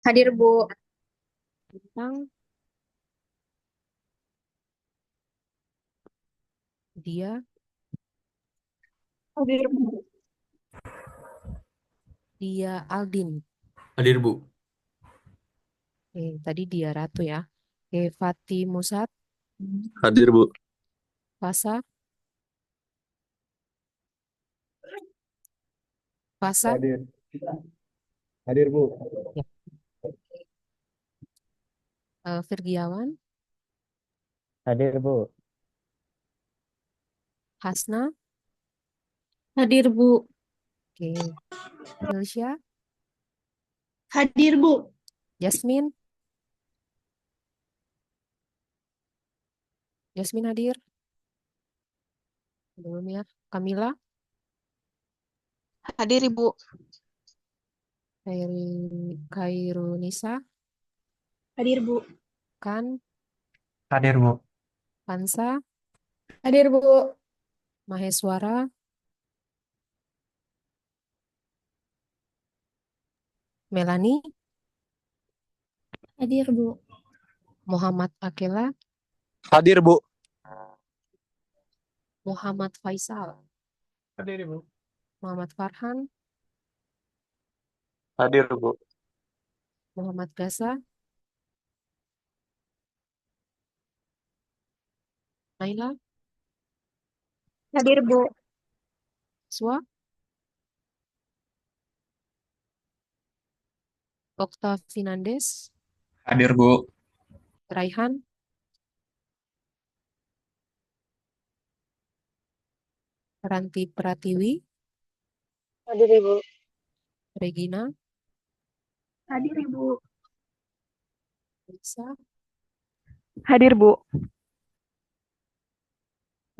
Hadir Bu. Tentang dia Hadir Bu. dia Aldin. Hadir, Bu. Tadi dia Ratu ya. Fatih Musat, Hadir, Bu. Fasa, Fasa, Hadir. Hadir, Bu. ya. Firgiawan, Hadir, Bu. Hasna, Hadir Bu. oke. Hilsya, Hadir Bu. Yasmin, Yasmin hadir. Belum ya. Kamila, Hadir Ibu. Kairunisa, Hadir Bu. Kan, Hadir, Bu. Pansa, Hadir Bu. Maheswara, Melani, Hadir Bu. Muhammad Akela, Hadir, Bu. Muhammad Faisal, Hadir, Bu. Muhammad Farhan, Hadir, Bu. Muhammad Gaza, Naila, Hadir Bu. Swa, Okta Finandes, Hadir, Bu. Raihan, Ranti Pratiwi, Hadir Ibu. Regina, Hadir Ibu. Lisa, Hadir Bu.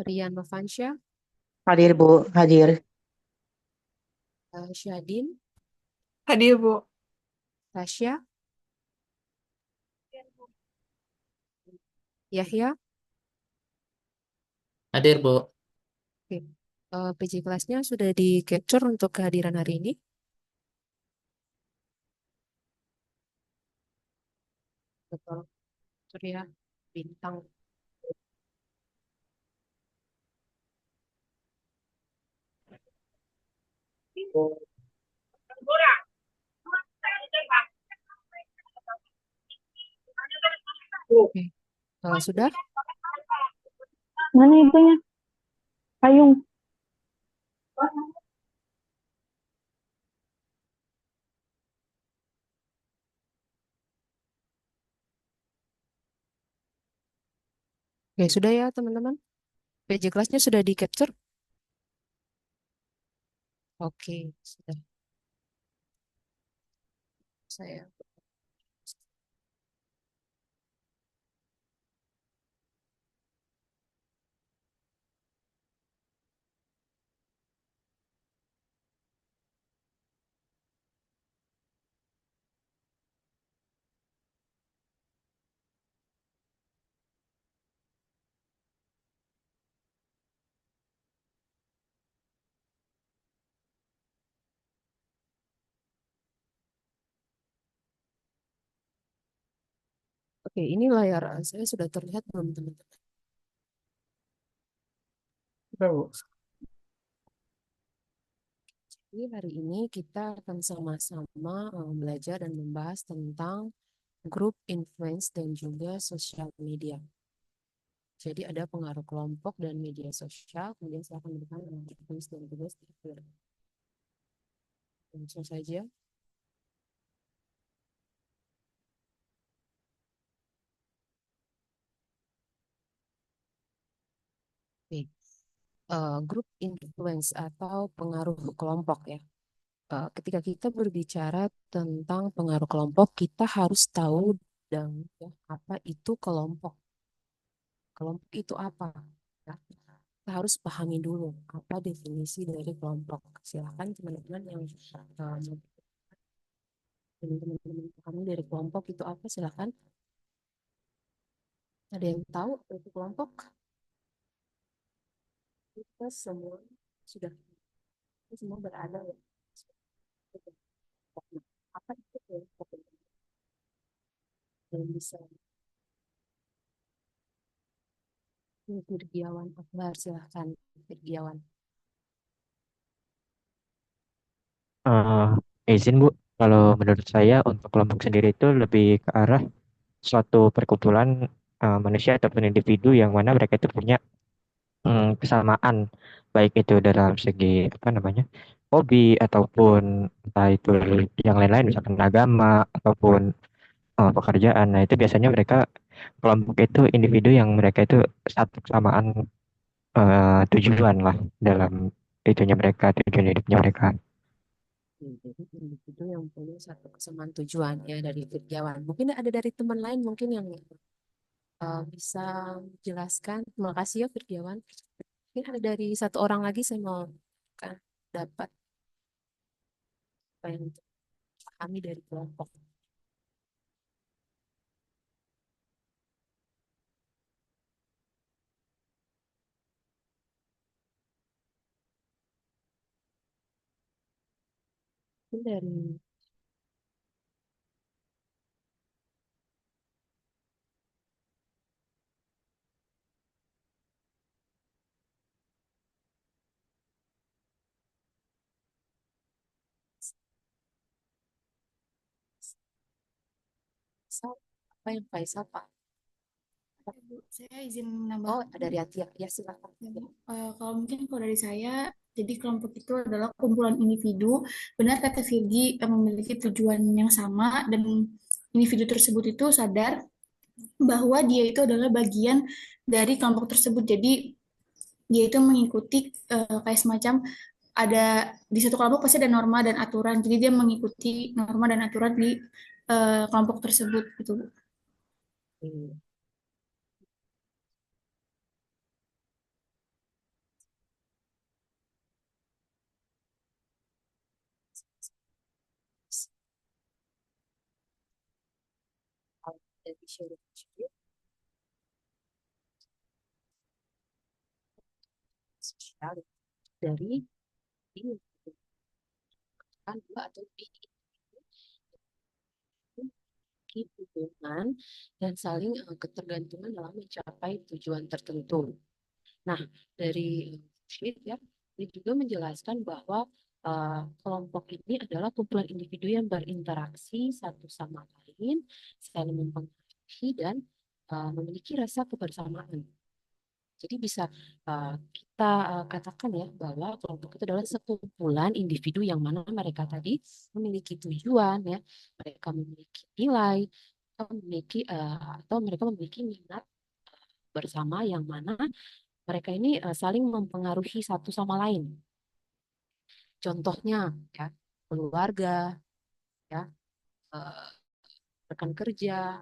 Rian Novansyah, Hadir Bu, hadir. Syadin, Hadir Bu. Tasya, Yahya. Hadir, Bu. Oke. PJ kelasnya sudah di capture untuk kehadiran hari ini. Betul. Surya Bintang. Oke. Sudah? Mana ibunya? Payung. Oke, sudah ya teman-teman. PJ kelasnya sudah di capture. Oke, sudah. Saya. Oke, ini layar saya sudah terlihat belum teman-teman? Sudah, Bu. Jadi hari ini kita akan sama-sama belajar dan membahas tentang grup influence dan juga sosial media. Jadi ada pengaruh kelompok dan media sosial, kemudian saya akan berikan tugas dan tugas di akhir. Langsung saja. Oke. Grup influence atau pengaruh kelompok ya. Ketika kita berbicara tentang pengaruh kelompok, kita harus tahu dan ya, apa itu kelompok. Kelompok itu apa? Ya, kita harus pahami dulu apa definisi dari kelompok. Silakan teman-teman yang teman-teman pahami dari kelompok itu apa, silakan. Ada yang tahu apa itu kelompok? Kita semua sudah kita semua berada ya. Apa itu kelompok? Dan bisa Virgiawan Akbar, silahkan Virgiawan. Izin Bu, kalau menurut saya untuk kelompok sendiri itu lebih ke arah suatu perkumpulan manusia ataupun individu yang mana mereka itu punya kesamaan, baik itu dalam segi apa namanya hobi ataupun entah itu yang lain-lain misalkan agama ataupun pekerjaan. Nah itu biasanya mereka kelompok itu individu yang mereka itu satu kesamaan tujuan lah dalam itunya mereka, tujuan hidupnya mereka. Jadi individu yang punya satu kesamaan tujuan ya dari Virgiawan. Mungkin ada dari teman lain mungkin yang bisa menjelaskan. Terima kasih ya Virgiawan. Mungkin ada dari satu orang lagi saya mau kan, dapat apa yang kami dari kelompok. Mungkin dari Faisal, apa yang Faisal Pak? Bu, saya izin menambah. Oh, dari Atia. Ya, silakan. Ya, Bu. Kalau mungkin kalau dari saya, jadi kelompok itu adalah kumpulan individu. Benar kata Virgi, memiliki tujuan yang sama dan individu tersebut itu sadar bahwa dia itu adalah bagian dari kelompok tersebut. Jadi dia itu mengikuti kayak semacam ada di satu kelompok pasti ada norma dan aturan. Jadi dia mengikuti norma dan aturan di kelompok tersebut gitu, Bu. Hmm. Kalau dari Syarif sosial dari ini kan dua atau lebih hubungan dan saling ketergantungan dalam mencapai tujuan tertentu. Nah, dari sheet ya, ini juga menjelaskan bahwa kelompok ini adalah kumpulan individu yang berinteraksi satu sama lain, saling mempengaruhi dan memiliki rasa kebersamaan. Jadi bisa kita katakan ya bahwa kelompok itu adalah sekumpulan individu yang mana mereka tadi memiliki tujuan ya, mereka memiliki nilai, atau mereka memiliki minat bersama yang mana mereka ini saling mempengaruhi satu sama lain. Contohnya ya keluarga, ya eh, rekan kerja,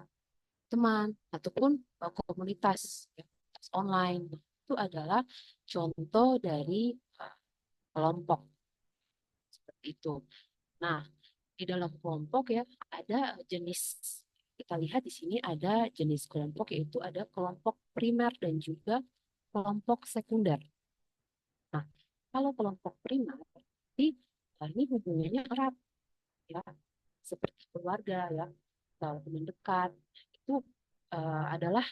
teman ataupun komunitas ya, online itu adalah contoh dari eh, kelompok seperti itu. Nah, di dalam kelompok ya ada jenis, kita lihat di sini ada jenis kelompok yaitu ada kelompok primer dan juga kelompok sekunder. Nah, kalau kelompok primer berarti ini hubungannya erat ya, seperti keluarga ya, teman dekat itu adalah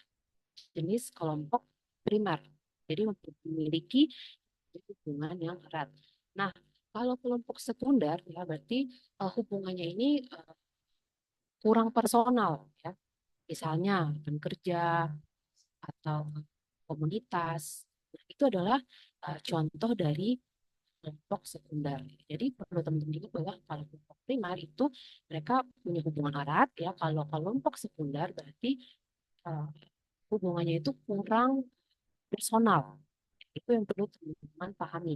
jenis kelompok primer. Jadi memiliki hubungan yang erat. Nah, kalau kelompok sekunder ya berarti hubungannya ini kurang personal ya. Misalnya teman kerja atau komunitas. Nah, itu adalah contoh dari kelompok sekunder. Jadi perlu teman-teman ingat bahwa kalau kelompok primer itu mereka punya hubungan erat ya. Kalau kelompok sekunder berarti uh, hubungannya itu kurang personal. Itu yang perlu teman-teman pahami.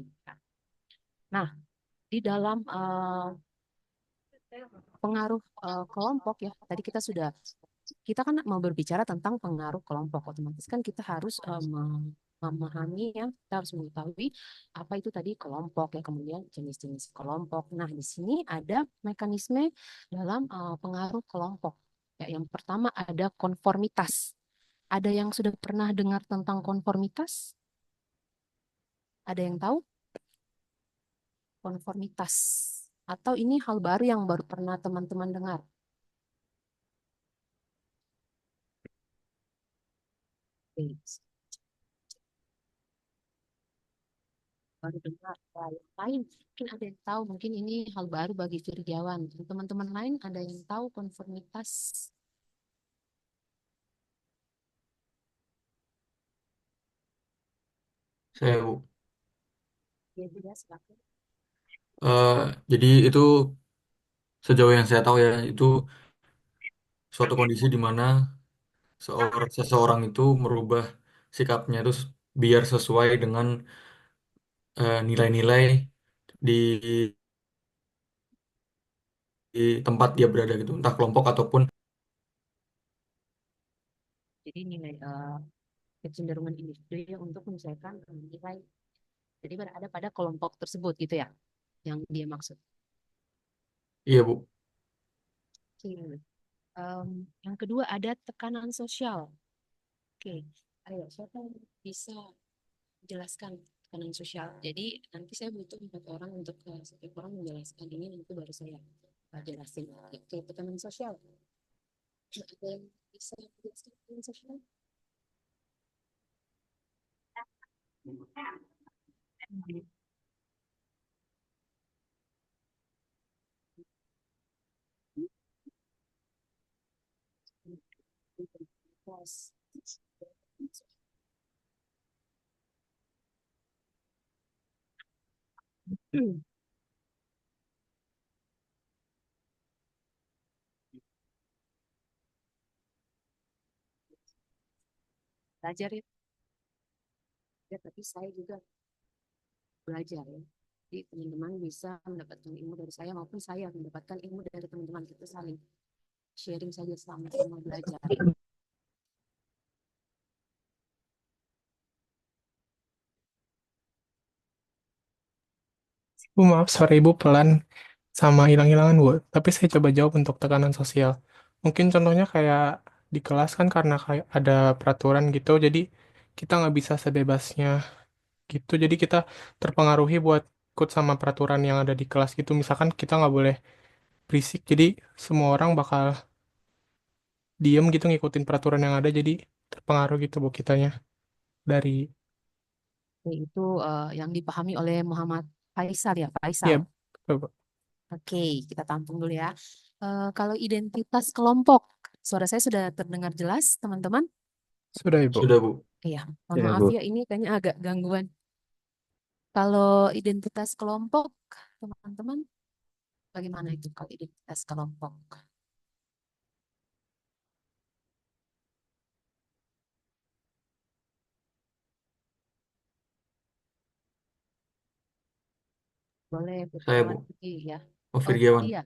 Nah, di dalam pengaruh kelompok ya, tadi kita kan mau berbicara tentang pengaruh kelompok, otomatis kan kita harus memahami ya, kita harus mengetahui apa itu tadi kelompok ya, kemudian jenis-jenis kelompok. Nah, di sini ada mekanisme dalam pengaruh kelompok. Ya, yang pertama ada konformitas. Ada yang sudah pernah dengar tentang konformitas? Ada yang tahu konformitas? Atau ini hal baru yang baru pernah teman-teman dengar? Oke. Baru dengar. Yang lain mungkin ada yang tahu, mungkin ini hal baru bagi Firjawan. Teman-teman lain ada yang tahu konformitas? Saya, Bu. Ya, juga silakan. Jadi itu sejauh yang saya tahu ya, itu suatu kondisi di mana seseorang itu merubah sikapnya itu biar sesuai dengan nilai-nilai di, di tempat dia berada gitu, entah kelompok ataupun. Jadi nilai kecenderungan individu ya untuk menyesuaikan nilai. Jadi berada pada kelompok tersebut gitu ya, yang dia maksud. Iya, Bu. Oke. Yang kedua ada tekanan sosial. Oke, ayo siapa yang bisa jelaskan tekanan sosial? Jadi nanti saya butuh 4 orang untuk setiap orang menjelaskan ini, nanti baru saya jelasin. Oke, tekanan sosial. Ada yang bisa menjelaskan tekanan sosial? Belajar ya. Ya, tapi saya juga belajar ya. Jadi teman-teman bisa mendapatkan ilmu dari saya maupun saya mendapatkan ilmu dari teman-teman, kita saling sharing saja sama-sama belajar. Bu, maaf, suara Ibu pelan sama hilang-hilangan, Bu. Tapi saya coba jawab untuk tekanan sosial. Mungkin contohnya kayak di kelas kan karena kayak ada peraturan gitu, jadi kita nggak bisa sebebasnya gitu. Jadi kita terpengaruhi buat ikut sama peraturan yang ada di kelas gitu. Misalkan kita nggak boleh berisik, jadi semua orang bakal diem gitu ngikutin peraturan yang ada, jadi terpengaruh gitu Bu kitanya dari, Itu yang dipahami oleh Muhammad Faisal ya, ya, Faisal. betul, Bu. Oke, kita tampung dulu ya. Kalau identitas kelompok, suara saya sudah terdengar jelas, teman-teman? Sudah Ibu. Sudah, Bu. Iya, mohon Ya, maaf Bu. ya, ini kayaknya agak gangguan. Kalau identitas kelompok, teman-teman, bagaimana itu kalau identitas kelompok? Boleh Saya, Firjawan Bu. pergi ya. Oh, Oh, Firgiawan. dia.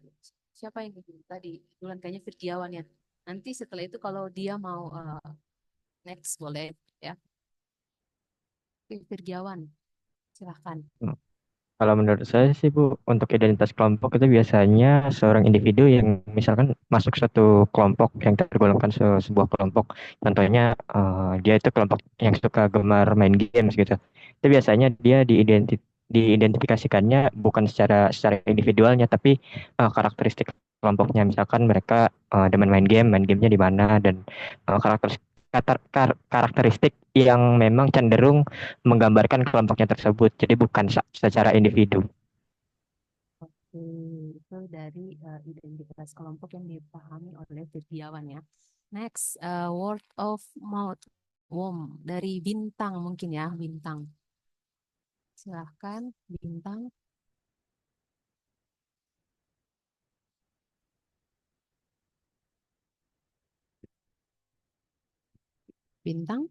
Siapa yang tadi? Duluan kayaknya Firjawan ya. Nanti setelah itu kalau dia mau next boleh ya. Oke, Firjawan, silahkan. Kalau menurut saya sih Bu, untuk identitas kelompok itu biasanya seorang individu yang misalkan masuk satu kelompok yang tergolongkan sebuah kelompok. Contohnya dia itu kelompok yang suka gemar main games gitu. Itu biasanya dia diidentifikasikannya bukan secara individualnya, tapi karakteristik kelompoknya. Misalkan mereka demen main gamenya di mana, dan karakteristik yang memang cenderung menggambarkan kelompoknya tersebut. Jadi bukan secara individu. Oke, itu dari identitas kelompok yang dipahami oleh Firjawan ya. Next, word of mouth. Dari Bintang mungkin ya, Bintang. Silahkan, Bintang. Bintang.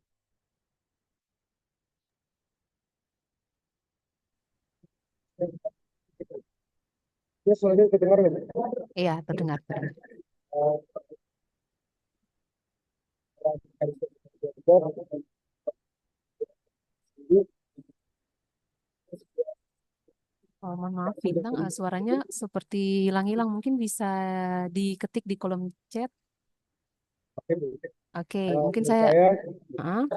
Ya, suaranya kedengar nggak? Iya, terdengar, terdengar. Oh, mohon maaf, Bintang, suaranya seperti hilang-hilang. Mungkin bisa diketik di kolom chat. Oke, mungkin Menurut saya... saya,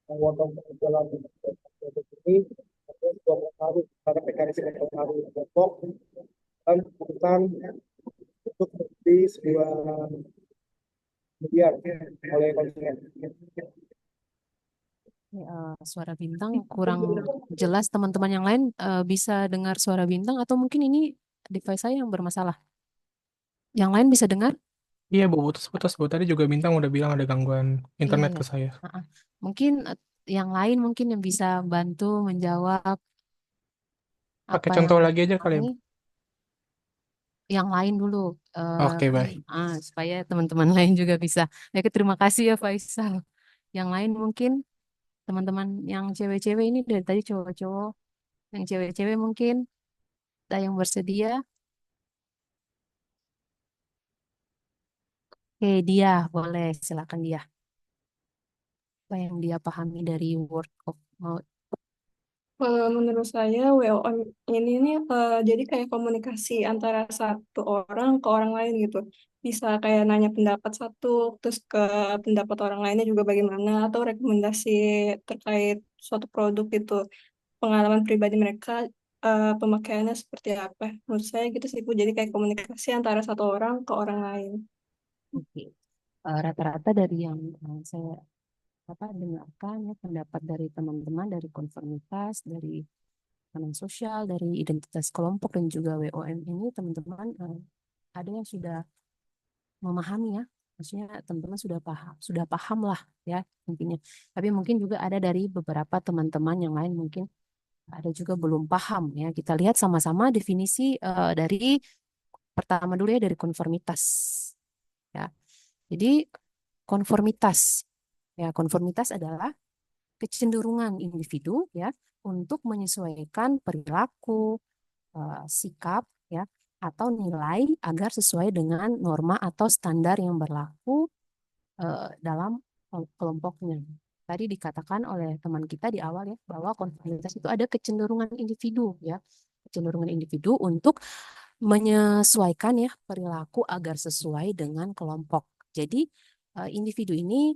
Ah, wonton dalam ini ada sebuah pengaruh pada mekanisme pengaruh kelompok dan tentang untuk menjadi sebuah Suara bintang kurang jelas. Teman-teman yang lain bisa dengar suara bintang atau mungkin ini device saya yang bermasalah. Yang lain bisa dengar? Iya, Bu, putus-putus, Bu. Tadi juga Bintang udah bilang ada gangguan Iya, internet iya. ke saya. Mungkin yang lain mungkin yang bisa bantu menjawab Pakai apa contoh yang lagi aja kali ya, ini. Bu. Yang lain dulu, Oke, baik. supaya teman-teman lain juga bisa. Oke, terima kasih ya Faisal. Yang lain mungkin teman-teman yang cewek-cewek ini dari tadi cowok-cowok, yang cewek-cewek mungkin ada yang bersedia. Oke, dia boleh silakan dia. Apa yang dia pahami dari word of mouth? Menurut saya WO ini nih jadi kayak komunikasi antara satu orang ke orang lain gitu. Bisa kayak nanya pendapat satu, terus ke pendapat orang lainnya juga bagaimana, atau rekomendasi terkait suatu produk itu, pengalaman pribadi mereka, pemakaiannya seperti apa. Menurut saya gitu sih Bu, jadi kayak komunikasi antara satu orang ke orang lain. Oke. Rata-rata dari yang saya dengarkan ya pendapat dari teman-teman dari konformitas, dari tekanan sosial, dari identitas kelompok dan juga WOM ini teman-teman ada yang sudah memahami ya. Maksudnya teman-teman sudah paham lah ya intinya. Tapi mungkin juga ada dari beberapa teman-teman yang lain mungkin ada juga belum paham ya. Kita lihat sama-sama definisi dari pertama dulu ya dari konformitas ya. Jadi konformitas ya konformitas adalah kecenderungan individu ya untuk menyesuaikan perilaku, sikap ya atau nilai agar sesuai dengan norma atau standar yang berlaku dalam kelompoknya. Tadi dikatakan oleh teman kita di awal ya bahwa konformitas itu ada kecenderungan individu ya, kecenderungan individu untuk menyesuaikan ya perilaku agar sesuai dengan kelompok. Jadi individu ini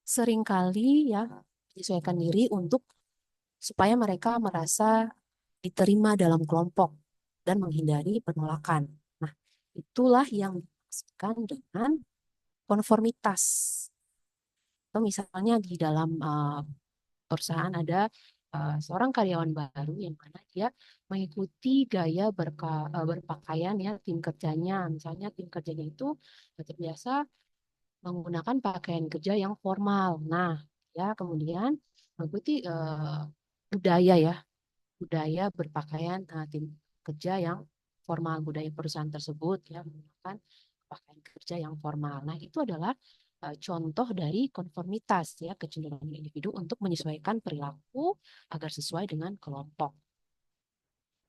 seringkali ya menyesuaikan diri untuk supaya mereka merasa diterima dalam kelompok dan menghindari penolakan. Nah, itulah yang dimaksudkan dengan konformitas. Atau misalnya di dalam perusahaan ada seorang karyawan baru yang mana dia mengikuti gaya berpakaian ya tim kerjanya. Misalnya tim kerjanya itu terbiasa menggunakan pakaian kerja yang formal. Nah, ya kemudian mengikuti budaya ya, budaya berpakaian tim kerja yang formal, budaya perusahaan tersebut ya menggunakan pakaian kerja yang formal. Nah, itu adalah contoh dari konformitas ya, kecenderungan individu untuk menyesuaikan perilaku agar sesuai dengan kelompok.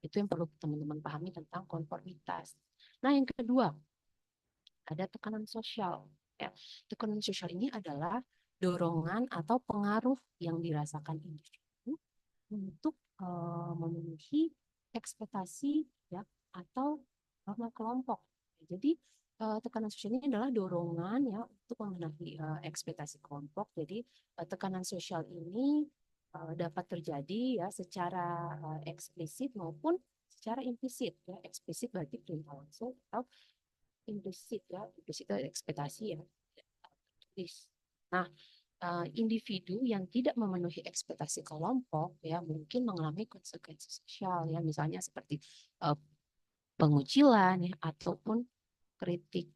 Itu yang perlu teman-teman pahami tentang konformitas. Nah, yang kedua, ada tekanan sosial. Ya. Tekanan sosial ini adalah dorongan atau pengaruh yang dirasakan individu untuk memenuhi ekspektasi ya atau norma kelompok. Jadi tekanan sosial ini adalah dorongan ya untuk memenuhi ekspektasi kelompok. Jadi tekanan sosial ini dapat terjadi ya secara eksplisit maupun secara implisit ya. Eksplisit berarti perintah langsung atau implisit ya. Implisit itu ekspektasi ya. Nah, individu yang tidak memenuhi ekspektasi kelompok ya mungkin mengalami konsekuensi sosial ya misalnya seperti uh, pengucilan ya ataupun kritik.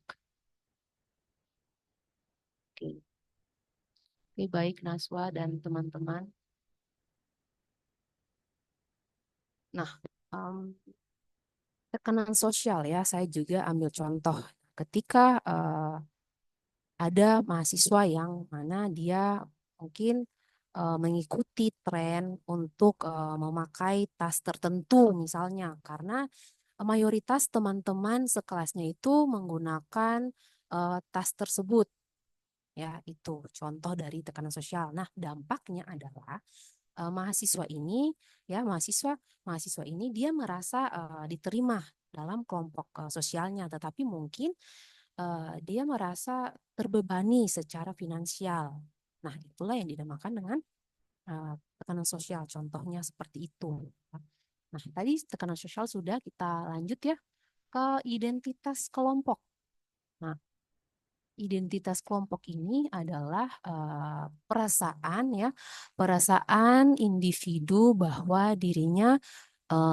Oke. Oke, baik Naswa dan teman-teman. Nah, tekanan sosial ya saya juga ambil contoh ketika ada mahasiswa yang mana dia mungkin mengikuti tren untuk memakai tas tertentu misalnya karena mayoritas teman-teman sekelasnya itu menggunakan tas tersebut ya itu contoh dari tekanan sosial. Nah, dampaknya adalah mahasiswa ini ya mahasiswa ini dia merasa diterima dalam kelompok sosialnya tetapi mungkin dia merasa terbebani secara finansial. Nah, itulah yang dinamakan dengan tekanan sosial. Contohnya seperti itu. Nah, tadi tekanan sosial sudah kita lanjut ya ke identitas kelompok. Nah, identitas kelompok ini adalah perasaan individu bahwa dirinya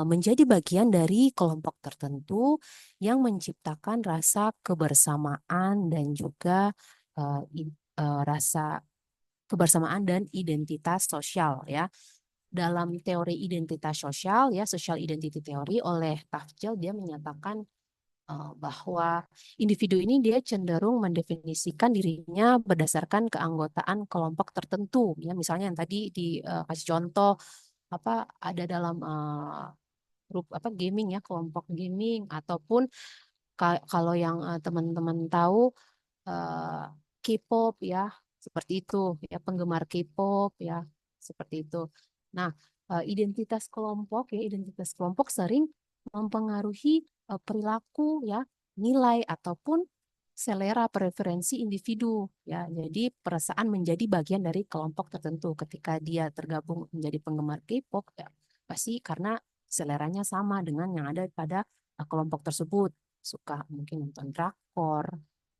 menjadi bagian dari kelompok tertentu yang menciptakan rasa kebersamaan dan juga rasa kebersamaan dan identitas sosial ya. Dalam teori identitas sosial ya, social identity theory oleh Tafjil, dia menyatakan bahwa individu ini dia cenderung mendefinisikan dirinya berdasarkan keanggotaan kelompok tertentu ya, misalnya yang tadi dikasih contoh apa ada dalam grup apa gaming ya, kelompok gaming, ataupun kalau yang teman-teman tahu eh, K-pop ya, seperti itu ya, penggemar K-pop ya, seperti itu. Nah, identitas kelompok sering mempengaruhi perilaku ya, nilai ataupun selera preferensi individu ya. Jadi perasaan menjadi bagian dari kelompok tertentu ketika dia tergabung menjadi penggemar K-pop ya, pasti karena seleranya sama dengan yang ada pada kelompok tersebut. Suka mungkin nonton drakor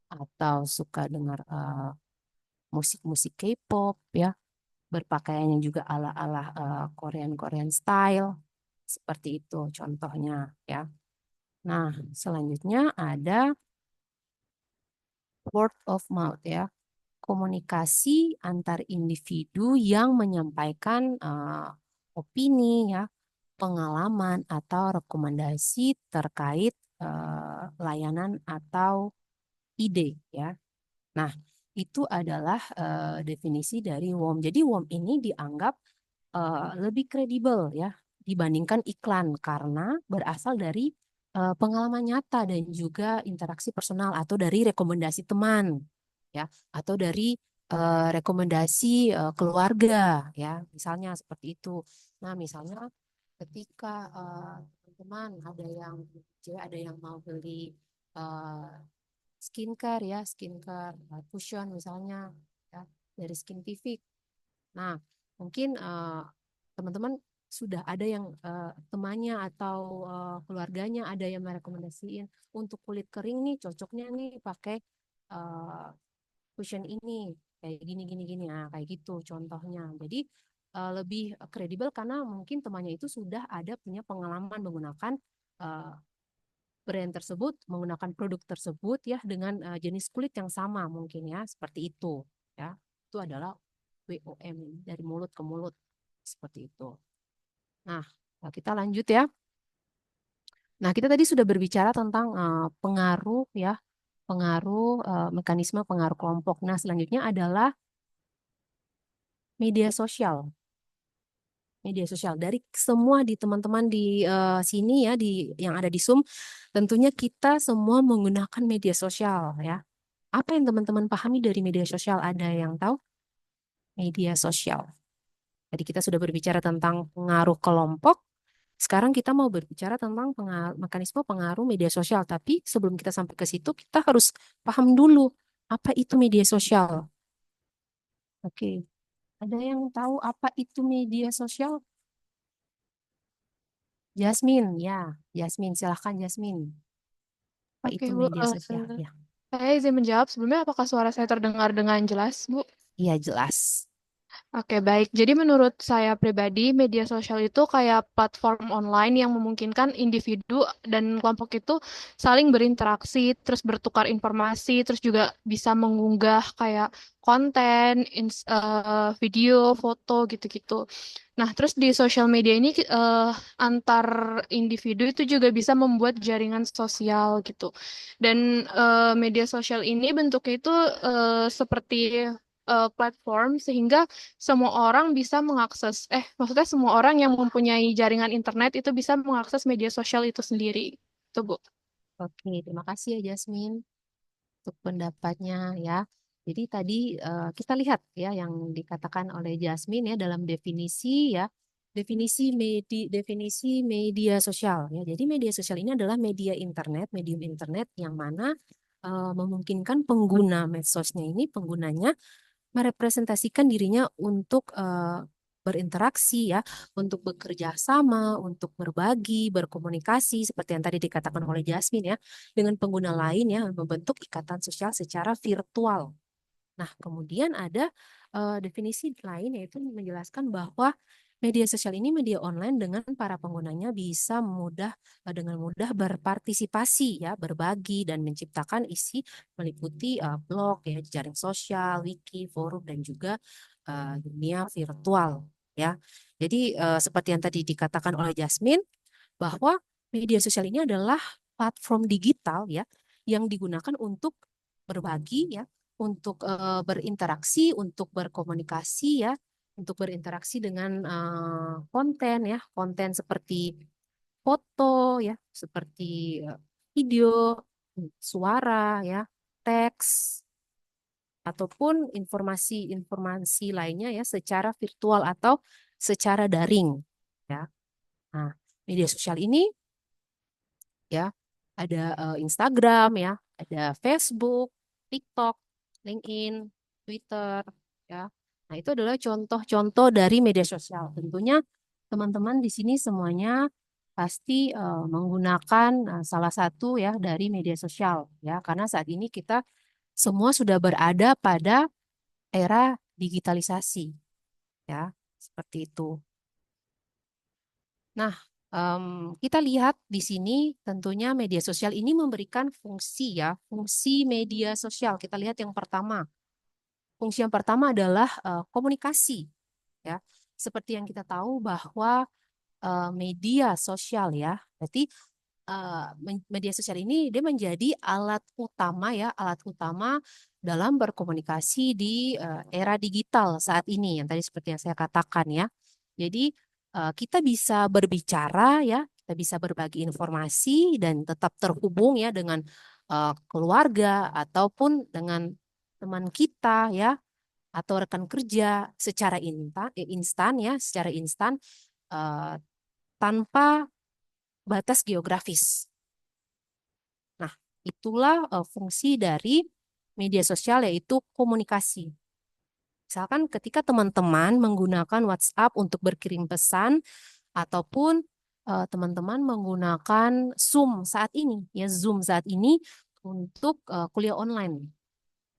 atau suka dengar musik-musik K-pop ya, berpakaiannya juga ala-ala Korean style, seperti itu contohnya ya. Nah, selanjutnya ada word of mouth ya, komunikasi antar individu yang menyampaikan opini ya, pengalaman atau rekomendasi terkait layanan atau ide ya. Nah, itu adalah definisi dari WOM. Jadi WOM ini dianggap lebih kredibel ya dibandingkan iklan karena berasal dari pengalaman nyata dan juga interaksi personal atau dari rekomendasi teman ya, atau dari rekomendasi keluarga ya, misalnya seperti itu. Nah, misalnya ketika teman-teman ada yang cewek ada yang mau beli eh, skincare ya, skincare cushion misalnya ya, dari Skintific. Nah, mungkin teman-teman sudah ada yang temannya atau keluarganya ada yang merekomendasiin untuk kulit kering nih cocoknya nih pakai uh, cushion ini kayak gini gini gini, nah kayak gitu contohnya. Jadi lebih kredibel karena mungkin temannya itu sudah ada punya pengalaman menggunakan uh, brand tersebut, menggunakan produk tersebut ya dengan jenis kulit yang sama mungkin ya, seperti itu ya. Itu adalah WOM, dari mulut ke mulut seperti itu. Nah, kita lanjut ya. Nah, kita tadi sudah berbicara tentang pengaruh ya, mekanisme pengaruh kelompok. Nah, selanjutnya adalah media sosial. Media sosial dari semua di teman-teman di sini ya, di yang ada di Zoom, tentunya kita semua menggunakan media sosial ya. Apa yang teman-teman pahami dari media sosial? Ada yang tahu? Media sosial. Jadi kita sudah berbicara tentang pengaruh kelompok. Sekarang kita mau berbicara tentang mekanisme pengaruh media sosial. Tapi sebelum kita sampai ke situ, kita harus paham dulu apa itu media sosial. Oke, ada yang tahu apa itu media sosial? Jasmine, ya. Jasmine, silahkan Jasmine. Apa Oke, itu Bu. media sosial? Ya, Saya izin menjawab sebelumnya. Apakah suara saya terdengar dengan jelas, Bu? iya jelas. Oke, baik. Jadi menurut saya pribadi, media sosial itu kayak platform online yang memungkinkan individu dan kelompok itu saling berinteraksi, terus bertukar informasi, terus juga bisa mengunggah kayak konten, video, foto gitu-gitu. Nah, terus di sosial media ini antar individu itu juga bisa membuat jaringan sosial gitu. Dan media sosial ini bentuknya itu seperti platform sehingga semua orang bisa mengakses, maksudnya semua orang yang mempunyai jaringan internet itu bisa mengakses media sosial itu sendiri. Itu, Bu. Oke, terima kasih ya Jasmine untuk pendapatnya ya. Jadi tadi kita lihat ya yang dikatakan oleh Jasmine ya dalam definisi ya, definisi media sosial ya. Jadi media sosial ini adalah media internet, medium internet yang mana memungkinkan pengguna medsosnya ini, penggunanya merepresentasikan dirinya untuk berinteraksi ya, untuk bekerja sama, untuk berbagi, berkomunikasi seperti yang tadi dikatakan oleh Jasmine ya, dengan pengguna lain ya, membentuk ikatan sosial secara virtual. Nah, kemudian ada definisi lain yaitu menjelaskan bahwa media sosial ini media online dengan para penggunanya bisa dengan mudah berpartisipasi ya, berbagi dan menciptakan isi meliputi blog ya, jejaring sosial, wiki, forum dan juga dunia virtual ya. Jadi seperti yang tadi dikatakan oleh Jasmine bahwa media sosial ini adalah platform digital ya yang digunakan untuk berbagi ya, untuk berinteraksi, untuk berkomunikasi ya, untuk berinteraksi dengan konten ya, konten seperti foto ya, seperti video, suara ya, teks ataupun informasi-informasi lainnya ya secara virtual atau secara daring ya. Nah, media sosial ini ya ada Instagram ya, ada Facebook, TikTok, LinkedIn, Twitter ya. Nah, itu adalah contoh-contoh dari media sosial. Tentunya teman-teman di sini semuanya pasti menggunakan salah satu ya dari media sosial ya, karena saat ini kita semua sudah berada pada era digitalisasi ya, seperti itu. Nah, kita lihat di sini tentunya media sosial ini memberikan fungsi ya, fungsi media sosial. Kita lihat yang pertama. Fungsi yang pertama adalah komunikasi ya. Seperti yang kita tahu bahwa media sosial ya, berarti media sosial ini dia menjadi alat utama ya, alat utama dalam berkomunikasi di era digital saat ini yang tadi seperti yang saya katakan ya. Jadi kita bisa berbicara ya, kita bisa berbagi informasi dan tetap terhubung ya dengan keluarga ataupun dengan teman kita ya atau rekan kerja secara instan ya, secara instan eh, tanpa batas geografis. Nah, itulah fungsi dari media sosial yaitu komunikasi. Misalkan ketika teman-teman menggunakan WhatsApp untuk berkirim pesan ataupun teman-teman menggunakan Zoom saat ini, ya Zoom saat ini untuk kuliah online.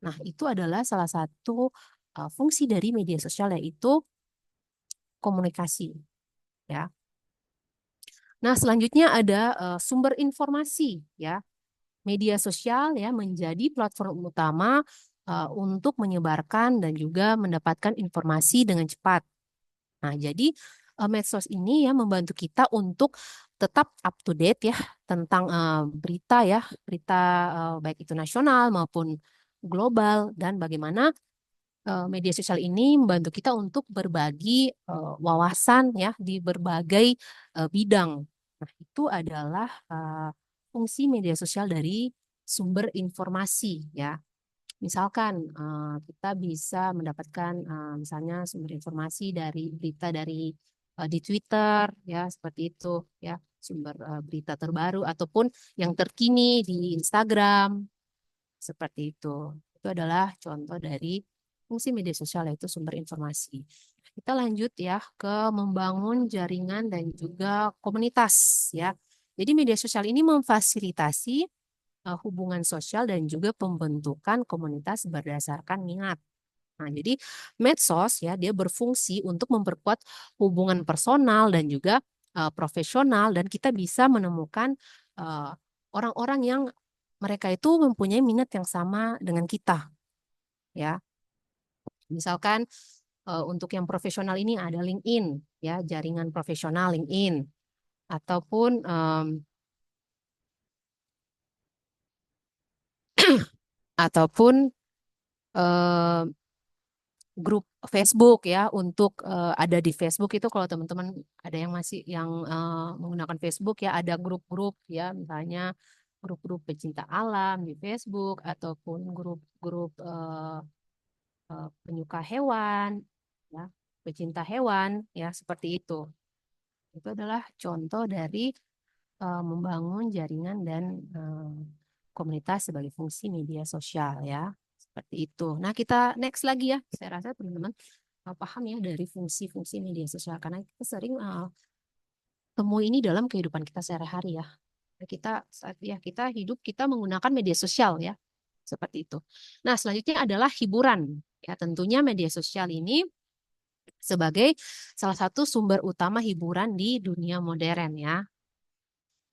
Nah, itu adalah salah satu fungsi dari media sosial yaitu komunikasi, ya. Nah, selanjutnya ada sumber informasi, ya. Media sosial ya menjadi platform utama untuk menyebarkan dan juga mendapatkan informasi dengan cepat. Nah, jadi medsos ini ya membantu kita untuk tetap up to date ya tentang berita ya, berita baik itu nasional maupun global dan bagaimana media sosial ini membantu kita untuk berbagi wawasan ya di berbagai bidang. Nah, itu adalah fungsi media sosial dari sumber informasi ya. Misalkan kita bisa mendapatkan misalnya sumber informasi dari berita dari di Twitter ya seperti itu ya, sumber berita terbaru ataupun yang terkini di Instagram seperti itu. Itu adalah contoh dari fungsi media sosial yaitu sumber informasi. Kita lanjut ya ke membangun jaringan dan juga komunitas ya. Jadi media sosial ini memfasilitasi hubungan sosial dan juga pembentukan komunitas berdasarkan minat. Nah, jadi medsos ya dia berfungsi untuk memperkuat hubungan personal dan juga profesional dan kita bisa menemukan orang-orang yang mereka itu mempunyai minat yang sama dengan kita. Ya. Misalkan untuk yang profesional ini ada LinkedIn ya, jaringan profesional LinkedIn ataupun ataupun eh, grup Facebook ya untuk ada di Facebook itu kalau teman-teman ada yang masih yang menggunakan Facebook ya ada grup-grup ya misalnya grup-grup pecinta alam di Facebook ataupun grup-grup penyuka hewan ya pecinta hewan ya seperti itu adalah contoh dari membangun jaringan dan komunitas sebagai fungsi media sosial ya seperti itu. Nah kita next lagi ya saya rasa teman-teman paham ya dari fungsi-fungsi media sosial karena kita sering temui ini dalam kehidupan kita sehari-hari ya. Kita hidup kita menggunakan media sosial ya. Seperti itu. Nah, selanjutnya adalah hiburan. Ya, tentunya media sosial ini sebagai salah satu sumber utama hiburan di dunia modern ya.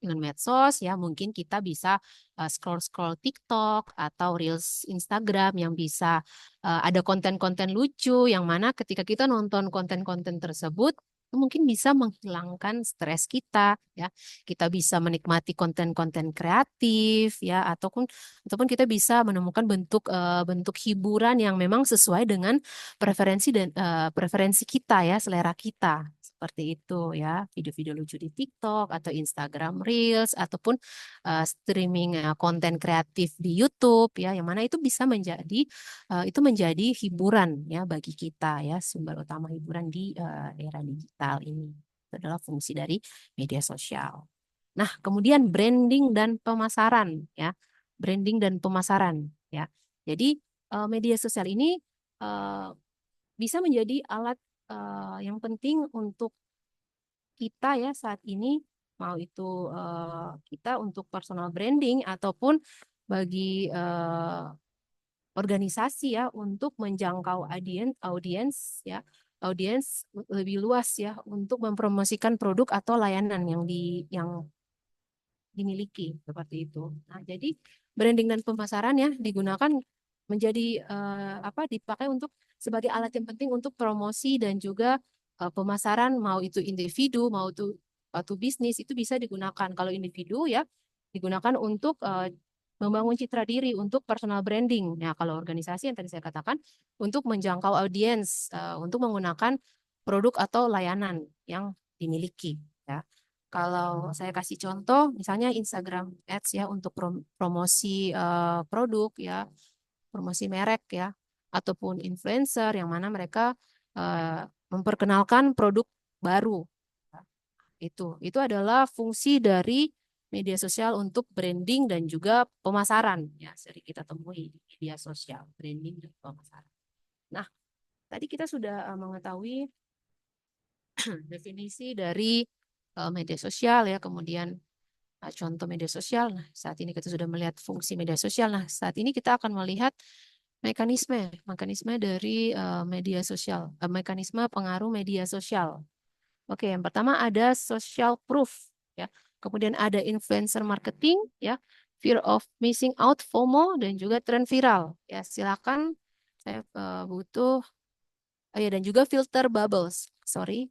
Dengan medsos ya mungkin kita bisa scroll-scroll TikTok atau Reels Instagram yang bisa ada konten-konten lucu yang mana ketika kita nonton konten-konten tersebut mungkin bisa menghilangkan stres kita ya. Kita bisa menikmati konten-konten kreatif ya ataupun kita bisa menemukan bentuk hiburan yang memang sesuai dengan preferensi kita ya, selera kita. Seperti itu ya, video-video lucu di TikTok atau Instagram Reels ataupun streaming konten kreatif di YouTube ya, yang mana itu menjadi hiburan ya bagi kita ya, sumber utama hiburan di era digital ini. Itu adalah fungsi dari media sosial. Nah, kemudian branding dan pemasaran ya. Branding dan pemasaran ya. Jadi media sosial ini bisa menjadi alat yang penting untuk kita ya saat ini, mau itu kita untuk personal branding ataupun bagi organisasi ya untuk menjangkau audiens ya, audiens lebih luas ya untuk mempromosikan produk atau layanan yang dimiliki seperti itu. Nah, jadi branding dan pemasaran ya digunakan menjadi dipakai untuk sebagai alat yang penting untuk promosi dan juga pemasaran, mau itu individu mau itu atau bisnis, itu bisa digunakan. Kalau individu ya digunakan untuk membangun citra diri untuk personal branding. Ya, kalau organisasi yang tadi saya katakan untuk menjangkau audiens untuk menggunakan produk atau layanan yang dimiliki ya. Kalau saya kasih contoh, misalnya Instagram Ads ya untuk promosi produk ya, promosi merek ya, ataupun influencer yang mana mereka memperkenalkan produk baru. Itu adalah fungsi dari media sosial untuk branding dan juga pemasaran ya, sering kita temui di media sosial, branding dan pemasaran. Nah, tadi kita sudah mengetahui definisi dari media sosial ya, kemudian contoh media sosial. Nah, saat ini kita sudah melihat fungsi media sosial. Nah, saat ini kita akan melihat mekanisme dari media sosial, mekanisme pengaruh media sosial. Oke, yang pertama ada social proof ya. Kemudian ada influencer marketing ya, fear of missing out FOMO dan juga tren viral. Ya, silakan saya butuh ya, dan juga filter bubbles. Sorry.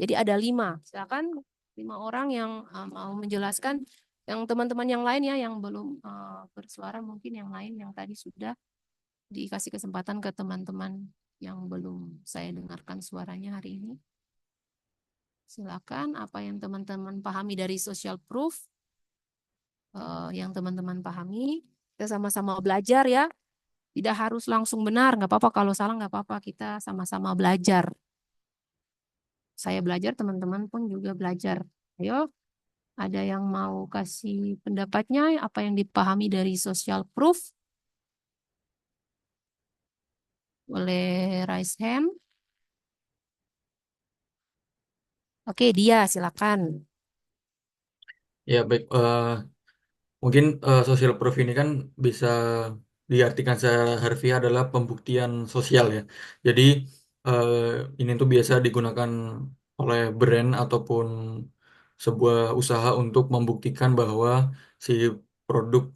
Jadi ada 5. Silakan 5 orang yang mau menjelaskan, yang teman-teman yang lain ya yang belum bersuara, mungkin yang lain yang tadi sudah dikasih kesempatan ke teman-teman yang belum saya dengarkan suaranya hari ini. Silakan, apa yang teman-teman pahami dari social proof, yang teman-teman pahami, kita sama-sama belajar ya. Tidak harus langsung benar, nggak apa-apa, kalau salah nggak apa-apa, kita sama-sama belajar. Saya belajar, teman-teman pun juga belajar. Ayo, ada yang mau kasih pendapatnya, apa yang dipahami dari social proof? Boleh raise hand. Oke, dia silakan. Ya baik, mungkin social proof ini kan bisa diartikan secara harfiah adalah pembuktian sosial ya. Jadi eh, ini tuh biasa digunakan oleh brand ataupun sebuah usaha untuk membuktikan bahwa si produk,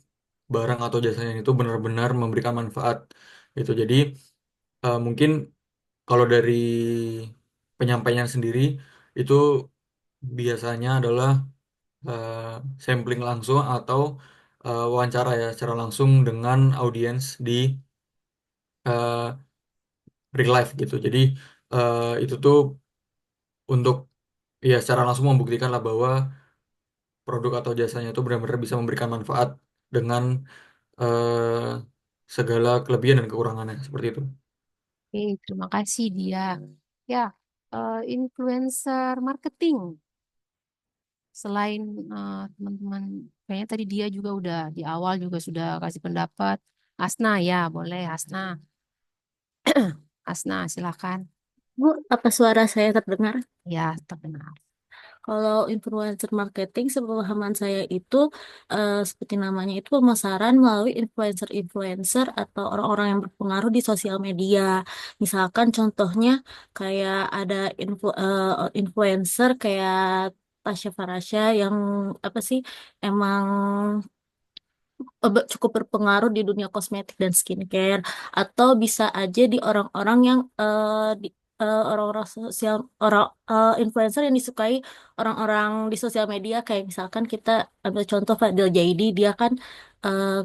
barang atau jasanya itu benar-benar memberikan manfaat gitu. Jadi mungkin kalau dari penyampaian sendiri itu biasanya adalah eh, sampling langsung atau wawancara ya secara langsung dengan audiens di eh, real life gitu. Jadi itu tuh untuk ya secara langsung membuktikan lah bahwa produk atau jasanya itu benar-benar bisa memberikan manfaat dengan eh, segala kelebihan dan kekurangannya seperti itu. Oke, terima kasih dia. Ya, influencer marketing. Selain teman-teman, kayaknya tadi dia juga udah di awal juga sudah kasih pendapat. Asna ya, boleh Asna. Asna, silakan. Bu, apa suara saya terdengar? Ya, terdengar. Kalau influencer marketing, sepemahaman saya itu seperti namanya itu pemasaran melalui influencer-influencer atau orang-orang yang berpengaruh di sosial media. Misalkan contohnya kayak ada influencer kayak Tasya Farasya yang apa sih emang cukup berpengaruh di dunia kosmetik dan skincare, atau bisa aja di orang-orang yang orang-orang sosial orang influencer yang disukai orang-orang di sosial media, kayak misalkan kita ambil contoh Fadil Jaidi. Dia kan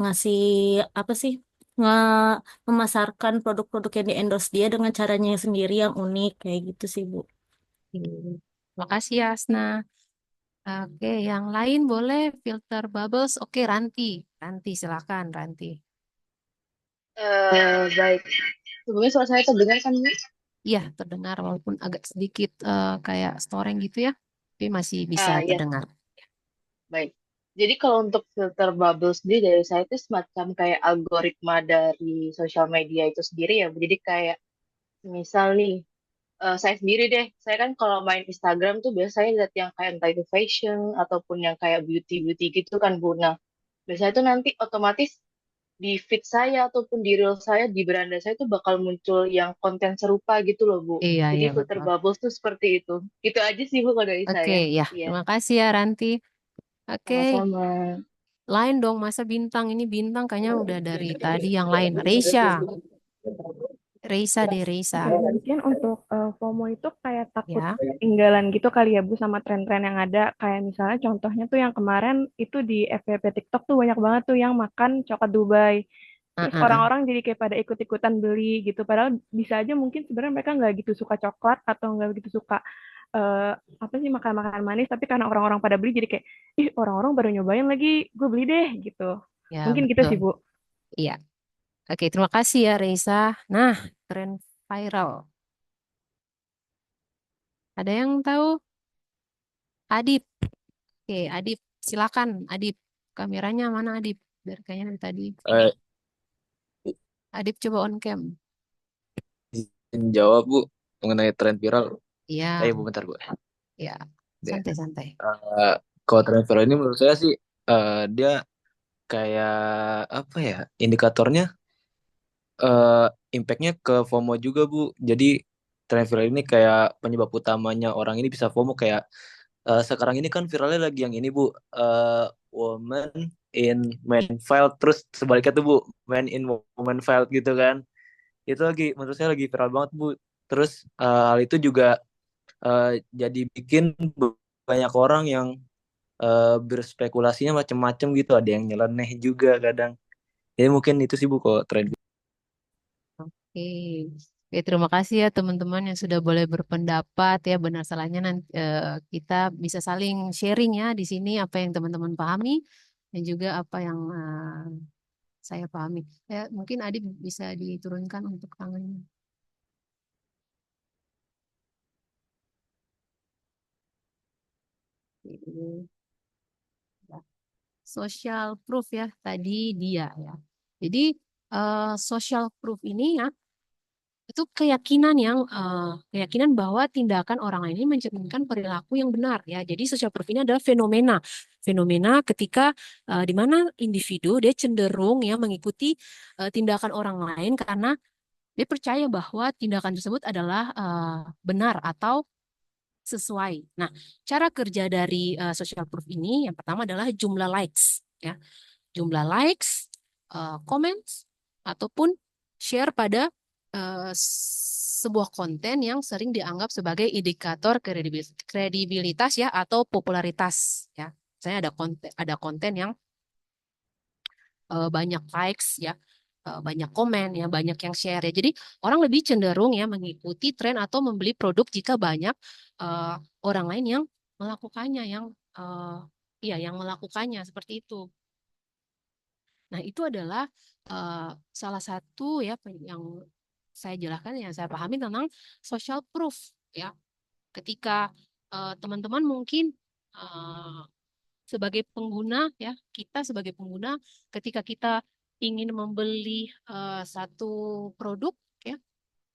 ngasih apa sih nge memasarkan produk-produk yang di endorse dia dengan caranya sendiri yang unik kayak gitu sih Bu. Terima kasih ya, Asna. Oke, yang lain boleh filter bubbles. Oke, Ranti. Ranti, silakan, Ranti. Baik. Sebelumnya suara saya terdengar kan, Bu? Iya, terdengar walaupun agak sedikit kayak storeng gitu ya, tapi masih bisa Ya, terdengar. baik. Jadi kalau untuk filter bubble sendiri dari saya itu semacam kayak algoritma dari sosial media itu sendiri ya, Bu. Jadi kayak misal nih, saya sendiri deh, saya kan kalau main Instagram tuh biasanya lihat yang kayak entah itu fashion ataupun yang kayak beauty-beauty gitu kan, Bu. Nah, biasanya tuh nanti otomatis di feed saya ataupun di reel saya di beranda saya tuh bakal muncul yang konten serupa gitu loh Bu. Iya, Jadi iya filter betul. bubbles tuh seperti itu. Gitu aja sih Bu kalau dari Oke, saya. ya. Iya, Terima kasih ya, Ranti. Oke, sama-sama. lain dong, masa bintang ini bintang kayaknya udah dari tadi yang lain. Reisha, Reisa deh, Reisa. Ya, mungkin untuk FOMO itu kayak takut Ya. ketinggalan gitu kali ya Bu sama tren-tren yang ada. Kayak misalnya contohnya tuh yang kemarin itu di FYP TikTok tuh banyak banget tuh yang makan coklat Dubai. Terus orang-orang jadi kayak pada ikut-ikutan beli gitu. Padahal bisa aja mungkin sebenarnya mereka nggak gitu suka coklat atau nggak begitu suka eh, apa sih makan-makan manis. Tapi karena orang-orang pada beli jadi kayak, ih orang-orang baru nyobain lagi, gue beli deh gitu. Ya, Mungkin gitu betul. sih Bu. Iya. Oke, terima kasih ya, Reisa. Nah, tren viral. Ada yang tahu? Adip. Oke, Adip. Silakan, Adip. Kameranya mana, Adip? Dari kayaknya dari tadi. Eh, Adip coba on cam. izin jawab Bu mengenai tren viral. Iya, Bu bentar Bu. iya. Deh. Santai-santai. Kalau tren viral ini menurut saya sih dia kayak apa ya, indikatornya eh impactnya ke FOMO juga Bu. Jadi tren viral ini kayak penyebab utamanya orang ini bisa FOMO, kayak sekarang ini kan viralnya lagi yang ini Bu, eh woman in man field, terus sebaliknya tuh Bu, man in woman field gitu kan. Itu lagi menurut saya lagi viral banget Bu. Terus hal itu juga eh, jadi bikin banyak orang yang berspekulasinya macam-macam gitu, ada yang nyeleneh juga kadang. Jadi mungkin itu sih Bu kok tren. Oke. Oke, terima kasih ya teman-teman yang sudah boleh berpendapat ya, benar salahnya nanti kita bisa saling sharing ya di sini apa yang teman-teman pahami dan juga apa yang saya pahami. Ya, mungkin Adib bisa diturunkan untuk tangannya. Oke. Ya. Social proof ya tadi dia ya. Jadi social proof ini ya itu keyakinan bahwa tindakan orang lain ini mencerminkan perilaku yang benar ya. Jadi social proof ini adalah fenomena ketika di mana individu dia cenderung ya mengikuti tindakan orang lain karena dia percaya bahwa tindakan tersebut adalah benar atau sesuai. Nah, cara kerja dari social proof ini yang pertama adalah jumlah likes ya. Jumlah likes, comments ataupun share pada sebuah konten yang sering dianggap sebagai indikator kredibilitas ya atau popularitas ya. Misalnya ada konten yang banyak likes ya, banyak komen ya, banyak yang share ya. Jadi orang lebih cenderung ya mengikuti tren atau membeli produk jika banyak eh, orang lain yang melakukannya, yang melakukannya seperti itu. Nah, itu adalah salah satu ya yang saya jelaskan, yang saya pahami tentang social proof ya. Ketika teman-teman mungkin eh, sebagai pengguna ya, kita sebagai pengguna ketika kita ingin membeli satu produk ya,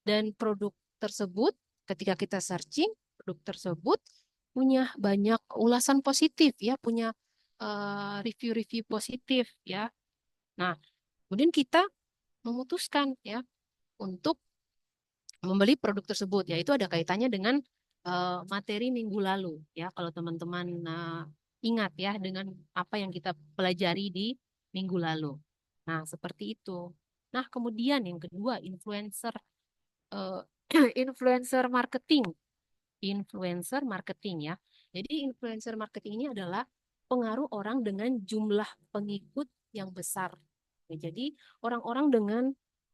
dan produk tersebut ketika kita searching produk tersebut punya banyak ulasan positif ya, punya review-review positif ya. Nah, kemudian kita memutuskan ya untuk membeli produk tersebut, yaitu ada kaitannya dengan materi minggu lalu ya. Kalau teman-teman ingat ya dengan apa yang kita pelajari di minggu lalu. Nah, seperti itu. Nah, kemudian yang kedua, influencer eh, influencer marketing. Influencer marketing ya. Jadi influencer marketing ini adalah pengaruh orang dengan jumlah pengikut yang besar. Ya, jadi orang-orang dengan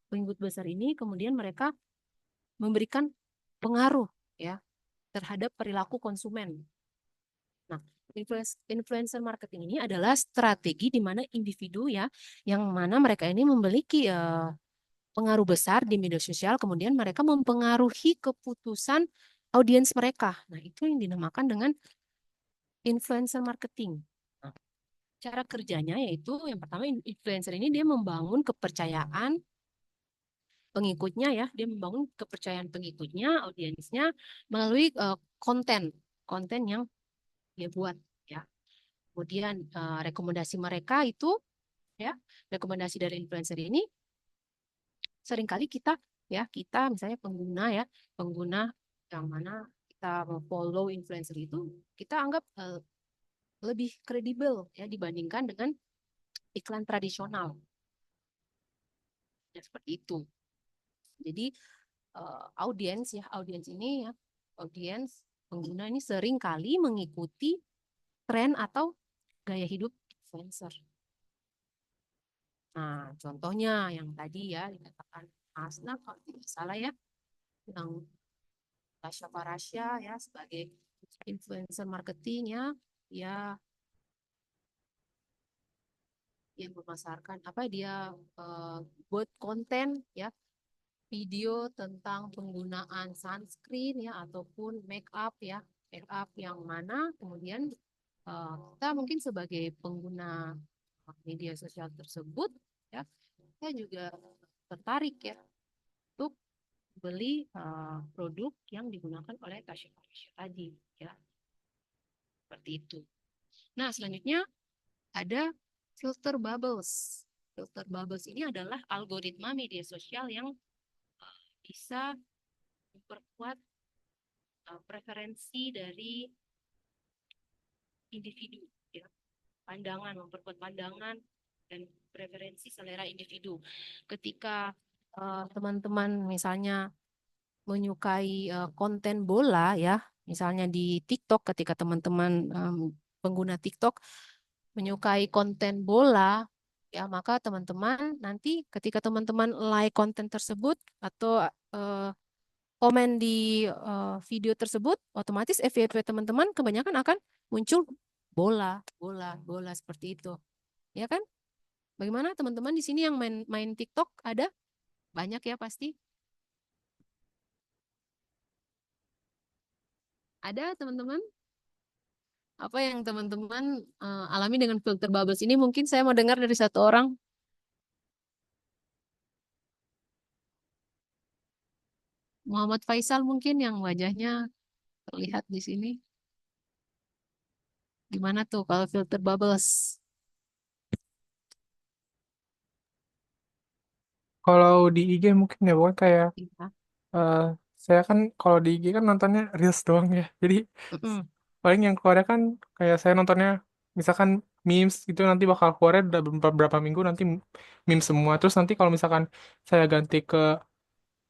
pengikut besar ini kemudian mereka memberikan pengaruh ya terhadap perilaku konsumen. Nah, influencer marketing ini adalah strategi di mana individu ya yang mana mereka ini memiliki pengaruh besar di media sosial, kemudian mereka mempengaruhi keputusan audiens mereka. Nah, itu yang dinamakan dengan influencer marketing. Nah, cara kerjanya yaitu yang pertama influencer ini dia membangun kepercayaan pengikutnya ya, dia membangun kepercayaan pengikutnya, audiensnya melalui konten yang dia buat ya. Kemudian rekomendasi mereka itu ya, rekomendasi dari influencer ini seringkali kita misalnya pengguna yang mana kita follow influencer itu kita anggap lebih kredibel ya dibandingkan dengan iklan tradisional. Ya, seperti itu. Jadi audiens pengguna ini sering kali mengikuti tren atau gaya hidup influencer. Nah, contohnya yang tadi ya dikatakan Asna kalau tidak salah ya, yang Tasya Farasya ya sebagai influencer marketing ya yang memasarkan dia buat konten ya video tentang penggunaan sunscreen ya ataupun make up yang mana kemudian kita mungkin sebagai pengguna media sosial tersebut ya kita juga tertarik ya untuk beli produk yang digunakan oleh Tasya Farasya tadi ya seperti itu. Nah, selanjutnya ada filter bubbles. Filter bubbles ini adalah algoritma media sosial yang bisa memperkuat preferensi dari individu, ya. Memperkuat pandangan dan preferensi selera individu. Ketika teman-teman misalnya menyukai konten bola, ya, misalnya di TikTok, ketika teman-teman pengguna TikTok menyukai konten bola, ya, maka teman-teman nanti ketika teman-teman like konten tersebut atau komen di video tersebut, otomatis FYP teman-teman kebanyakan akan muncul bola seperti itu, ya kan? Bagaimana teman-teman di sini yang main TikTok ada banyak ya pasti? Ada teman-teman? Apa yang teman-teman alami dengan filter bubbles ini? Mungkin saya mau dengar dari satu orang. Muhammad Faisal mungkin yang wajahnya terlihat di sini. Gimana tuh kalau filter bubbles? Kalau di IG mungkin ya, bukan kayak Iya. saya kan kalau di IG kan nontonnya Reels doang ya. Jadi paling yang keluarnya kan kayak saya nontonnya misalkan memes itu nanti bakal keluarnya udah beberapa minggu nanti meme semua. Terus nanti kalau misalkan saya ganti ke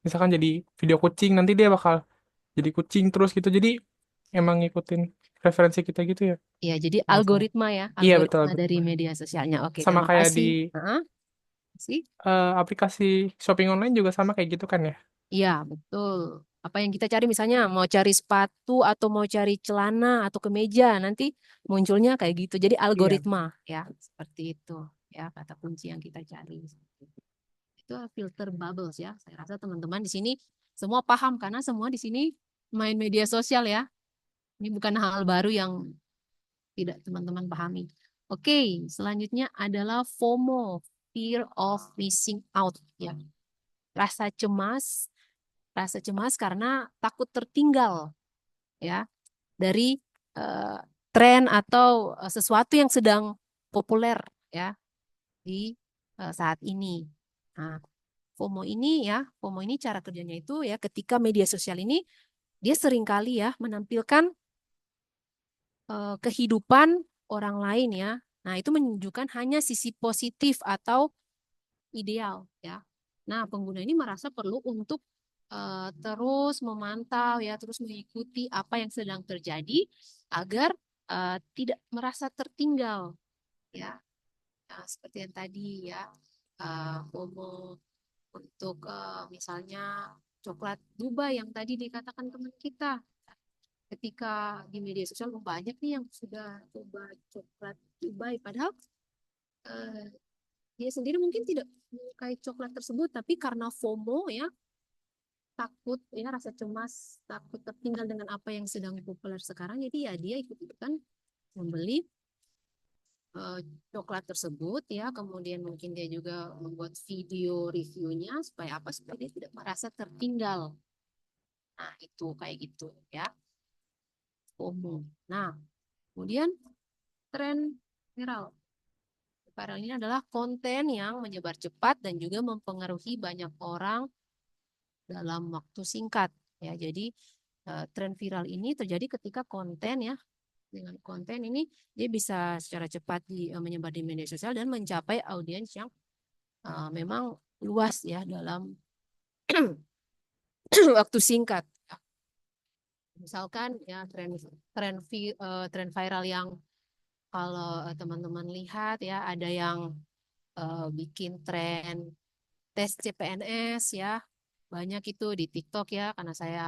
misalkan jadi video kucing nanti dia bakal jadi kucing terus gitu. Jadi emang ngikutin preferensi kita gitu ya. Iya, jadi Masalah. algoritma ya, Iya betul, algoritma dari betul. media sosialnya. Oke, Sama terima kayak kasih. di aplikasi shopping online juga sama kayak gitu kan ya? Iya, betul. Apa yang kita cari misalnya mau cari sepatu atau mau cari celana atau kemeja, nanti munculnya kayak gitu. Jadi Iya. algoritma ya, seperti itu ya kata kunci yang kita cari. Itu filter bubbles ya. Saya rasa teman-teman di sini semua paham karena semua di sini main media sosial ya. Ini bukan hal baru yang tidak teman-teman pahami. Oke, selanjutnya adalah FOMO, fear of missing out ya. Rasa cemas, rasa cemas karena takut tertinggal ya dari tren atau sesuatu yang sedang populer ya di saat ini. Nah, FOMO ini cara kerjanya itu ya ketika media sosial ini dia seringkali ya menampilkan kehidupan orang lain ya. Nah, itu menunjukkan hanya sisi positif atau ideal ya. Nah, pengguna ini merasa perlu untuk terus memantau ya, terus mengikuti apa yang sedang terjadi agar tidak merasa tertinggal ya. Nah, seperti yang tadi ya, FOMO untuk misalnya coklat Dubai yang tadi dikatakan teman kita. Ketika di media sosial banyak nih yang sudah coba coklat Dubai, padahal dia sendiri mungkin tidak menyukai coklat tersebut, tapi karena FOMO ya, takut ya, rasa cemas, takut tertinggal dengan apa yang sedang populer sekarang, jadi ya dia ikut-ikutan membeli coklat tersebut ya, kemudian mungkin dia juga membuat video reviewnya supaya apa? Supaya dia tidak merasa tertinggal. Nah, itu kayak gitu ya. FOMO. Nah, kemudian tren viral. Viral ini adalah konten yang menyebar cepat dan juga mempengaruhi banyak orang dalam waktu singkat. Ya, jadi tren viral ini terjadi ketika konten ya, dengan konten ini dia bisa secara cepat menyebar di media sosial dan mencapai audiens yang memang luas ya dalam waktu singkat. Misalkan ya tren viral yang kalau teman-teman lihat ya, ada yang bikin tren tes CPNS ya, banyak itu di TikTok ya, karena saya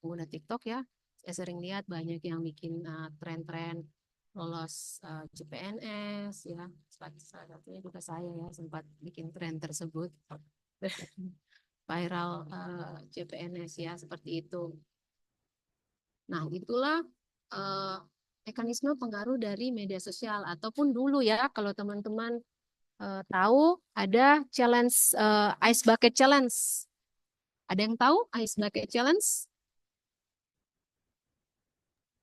pengguna TikTok ya, saya sering lihat banyak yang bikin tren-tren lolos CPNS ya, salah satunya juga saya ya sempat bikin tren tersebut viral CPNS ya, seperti itu. Nah, itulah mekanisme pengaruh dari media sosial. Ataupun dulu ya, kalau teman-teman tahu ada challenge Ice Bucket Challenge. Ada yang tahu Ice Bucket Challenge?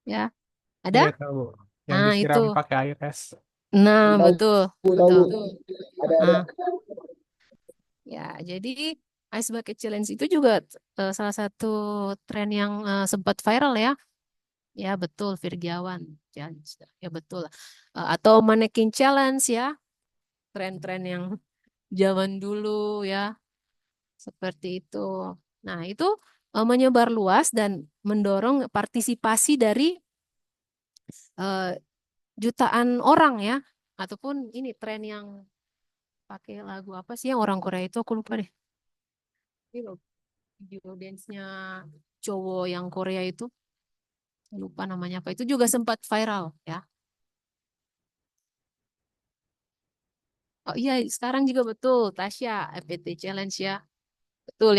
Ya, Iya ada? tahu. Yang Nah, disiram itu. pakai air es. Nah, Tahu, betul. tahu. Betul. Nah, ya, jadi Ice Bucket Challenge itu juga salah satu tren yang sempat viral ya. Ya betul, Virgiawan. Ya betul. Atau Mannequin Challenge ya. Tren-tren yang zaman dulu ya. Seperti itu. Nah, itu menyebar luas dan mendorong partisipasi dari jutaan orang ya. Ataupun ini tren yang pakai lagu apa sih yang orang Korea itu, aku lupa deh. Ini loh, video dance-nya cowok yang Korea itu. Lupa namanya apa. Itu juga sempat viral ya. Oh iya, sekarang juga betul Tasya FPT Challenge ya. Betul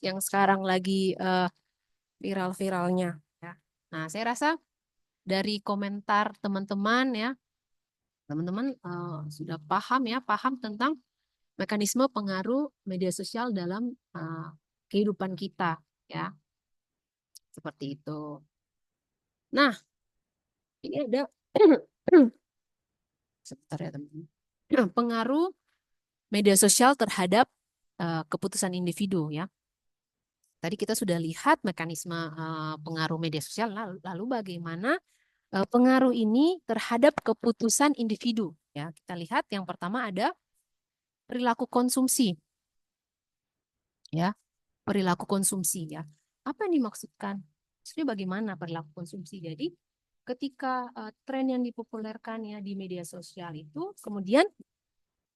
yang sekarang lagi viral-viralnya ya. Nah, saya rasa dari komentar teman-teman ya, teman-teman sudah paham tentang mekanisme pengaruh media sosial dalam kehidupan kita ya. Seperti itu. Nah, ini ada sebentar ya teman-teman. Pengaruh media sosial terhadap keputusan individu ya. Tadi kita sudah lihat mekanisme pengaruh media sosial, lalu bagaimana pengaruh ini terhadap keputusan individu ya. Kita lihat yang pertama ada perilaku konsumsi ya. Perilaku konsumsi ya. Apa yang dimaksudkan? Maksudnya bagaimana perilaku konsumsi? Jadi ketika tren yang dipopulerkan ya di media sosial itu kemudian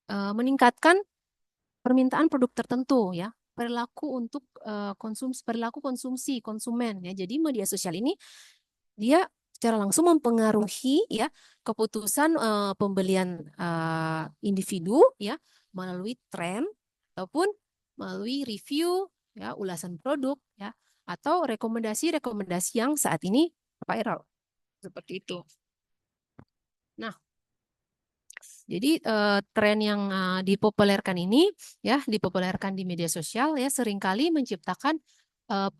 meningkatkan permintaan produk tertentu ya, perilaku untuk perilaku konsumsi konsumen ya. Jadi media sosial ini dia secara langsung mempengaruhi ya keputusan pembelian individu ya melalui tren ataupun melalui review ya, ulasan produk ya, atau rekomendasi-rekomendasi yang saat ini viral seperti itu. Nah, jadi tren yang dipopulerkan ini ya, dipopulerkan di media sosial ya, seringkali menciptakan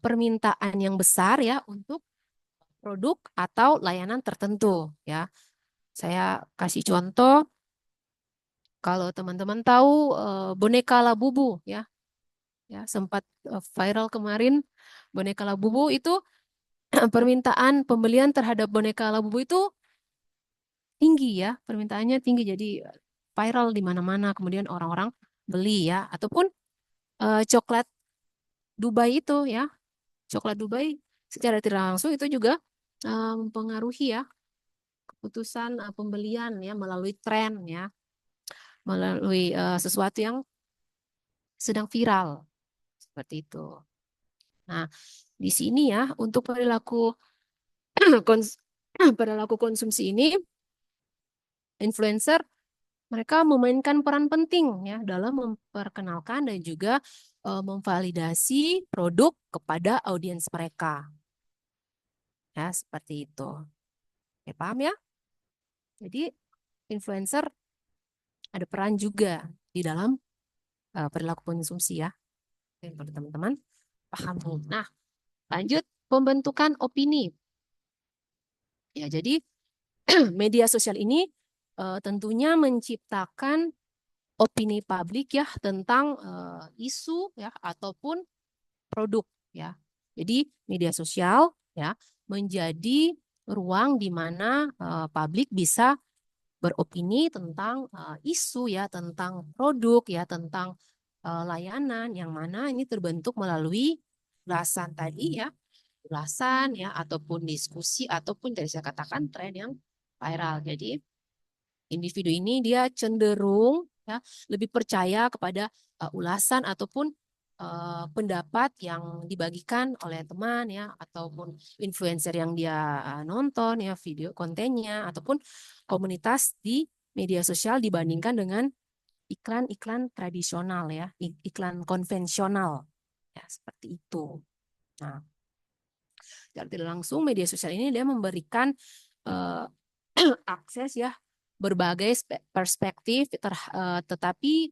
permintaan yang besar ya untuk produk atau layanan tertentu ya. Saya kasih contoh, kalau teman-teman tahu boneka Labubu ya, sempat viral kemarin boneka Labubu itu permintaan pembelian terhadap boneka Labubu itu tinggi ya, permintaannya tinggi jadi viral di mana-mana, kemudian orang-orang beli ya, ataupun coklat Dubai itu ya, coklat Dubai secara tidak langsung itu juga mempengaruhi ya keputusan pembelian ya melalui tren ya, melalui sesuatu yang sedang viral seperti itu. Nah, di sini ya untuk perilaku perilaku konsumsi ini influencer mereka memainkan peran penting ya dalam memperkenalkan dan juga memvalidasi produk kepada audiens mereka. Ya, seperti itu. Oke, paham ya? Jadi influencer ada peran juga di dalam perilaku konsumsi ya. Oke, untuk teman-teman paham. Nah, lanjut pembentukan opini. Ya, jadi media sosial ini tentunya menciptakan opini publik ya tentang isu ya ataupun produk ya. Jadi media sosial ya menjadi ruang di mana publik bisa beropini tentang isu ya, tentang produk ya, tentang layanan yang mana ini terbentuk melalui ulasan tadi ya, ulasan ya ataupun diskusi ataupun tadi saya katakan tren yang viral. Jadi individu ini dia cenderung ya lebih percaya kepada ulasan ataupun pendapat yang dibagikan oleh teman ya ataupun influencer yang dia nonton ya video kontennya ataupun komunitas di media sosial dibandingkan dengan iklan-iklan tradisional ya, iklan konvensional ya seperti itu. Nah, secara tidak langsung media sosial ini dia memberikan akses ya berbagai perspektif tetapi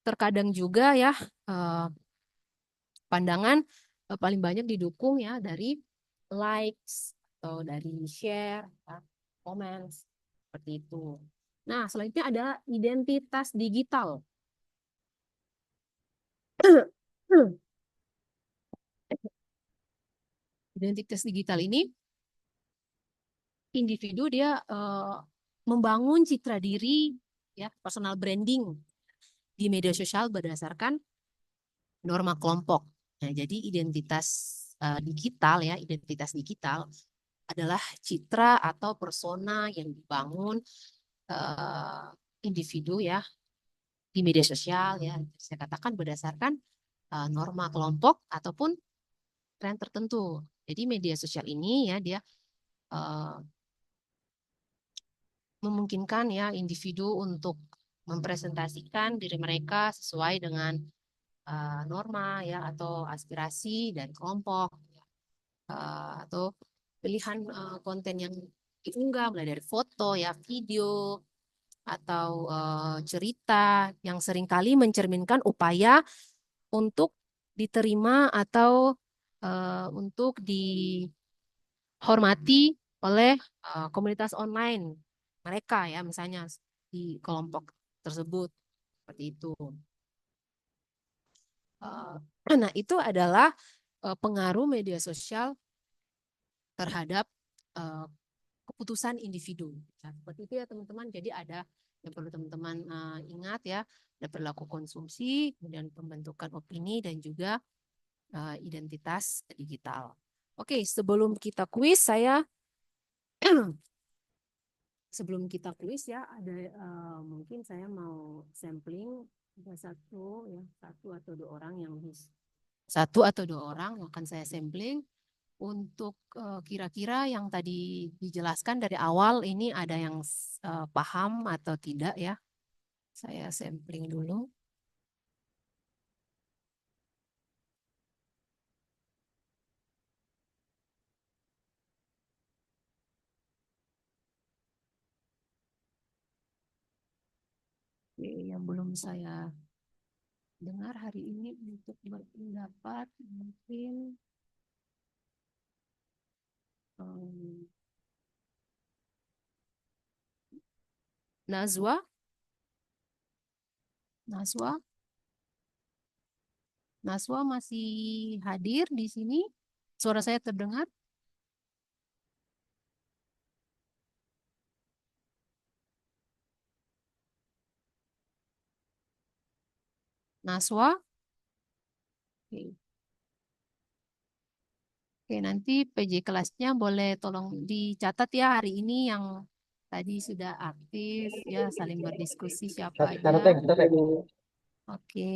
terkadang juga ya pandangan paling banyak didukung ya dari likes atau dari share ya, comments seperti itu. Nah, selanjutnya ada identitas digital. Identitas digital ini individu dia membangun citra diri ya, personal branding di media sosial berdasarkan norma kelompok. Nah, jadi identitas digital adalah citra atau persona yang dibangun individu ya di media sosial ya. Saya katakan berdasarkan norma kelompok ataupun tren tertentu. Jadi media sosial ini ya dia memungkinkan ya individu untuk mempresentasikan diri mereka sesuai dengan norma ya atau aspirasi dari kelompok atau pilihan konten yang diunggah mulai dari foto ya video atau cerita yang seringkali mencerminkan upaya untuk diterima atau untuk dihormati oleh komunitas online mereka ya misalnya di kelompok tersebut seperti itu. Nah, itu adalah pengaruh media sosial terhadap keputusan individu. Nah, seperti itu ya teman-teman. Jadi ada yang perlu teman-teman ingat ya, ada perilaku konsumsi, kemudian pembentukan opini dan juga identitas digital. Oke, sebelum kita kuis sebelum kita kuis ya ada mungkin saya mau sampling ada satu atau dua orang yang akan saya sampling untuk kira-kira yang tadi dijelaskan dari awal ini ada yang paham atau tidak ya. Saya sampling dulu. Oke, yang belum saya dengar hari ini untuk berpendapat mungkin Hmm, Nazwa, Nazwa, Nazwa masih hadir di sini? Suara saya terdengar? Naswa? Oke. Oke, nanti PJ kelasnya boleh tolong dicatat ya hari ini yang tadi sudah aktif ya, saling berdiskusi siapa aja. Oke.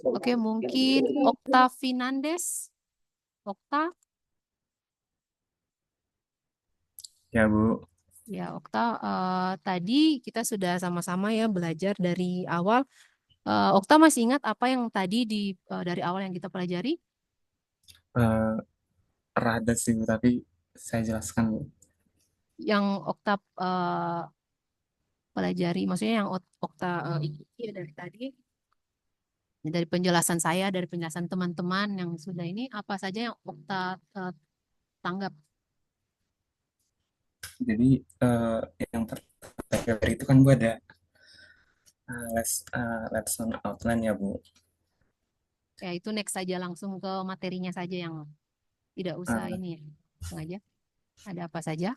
Oke, mungkin Okta Finandes. Okta? Ya, Bu. Ya, Okta, tadi kita sudah sama-sama ya belajar dari awal. Okta masih ingat apa yang tadi dari awal yang kita pelajari? Eh, Rada sih, Bu, tapi saya jelaskan, Bu. Yang Okta pelajari, maksudnya yang Okta ikuti ya dari tadi, dari penjelasan saya, dari penjelasan teman-teman yang sudah ini, apa saja yang Okta tanggap? Jadi yang pertama itu kan Bu ada lesson outline ya, Bu. Ya, itu next saja, langsung ke materinya saja yang tidak usah Eh, ini ya. Langsung aja. Ada apa saja?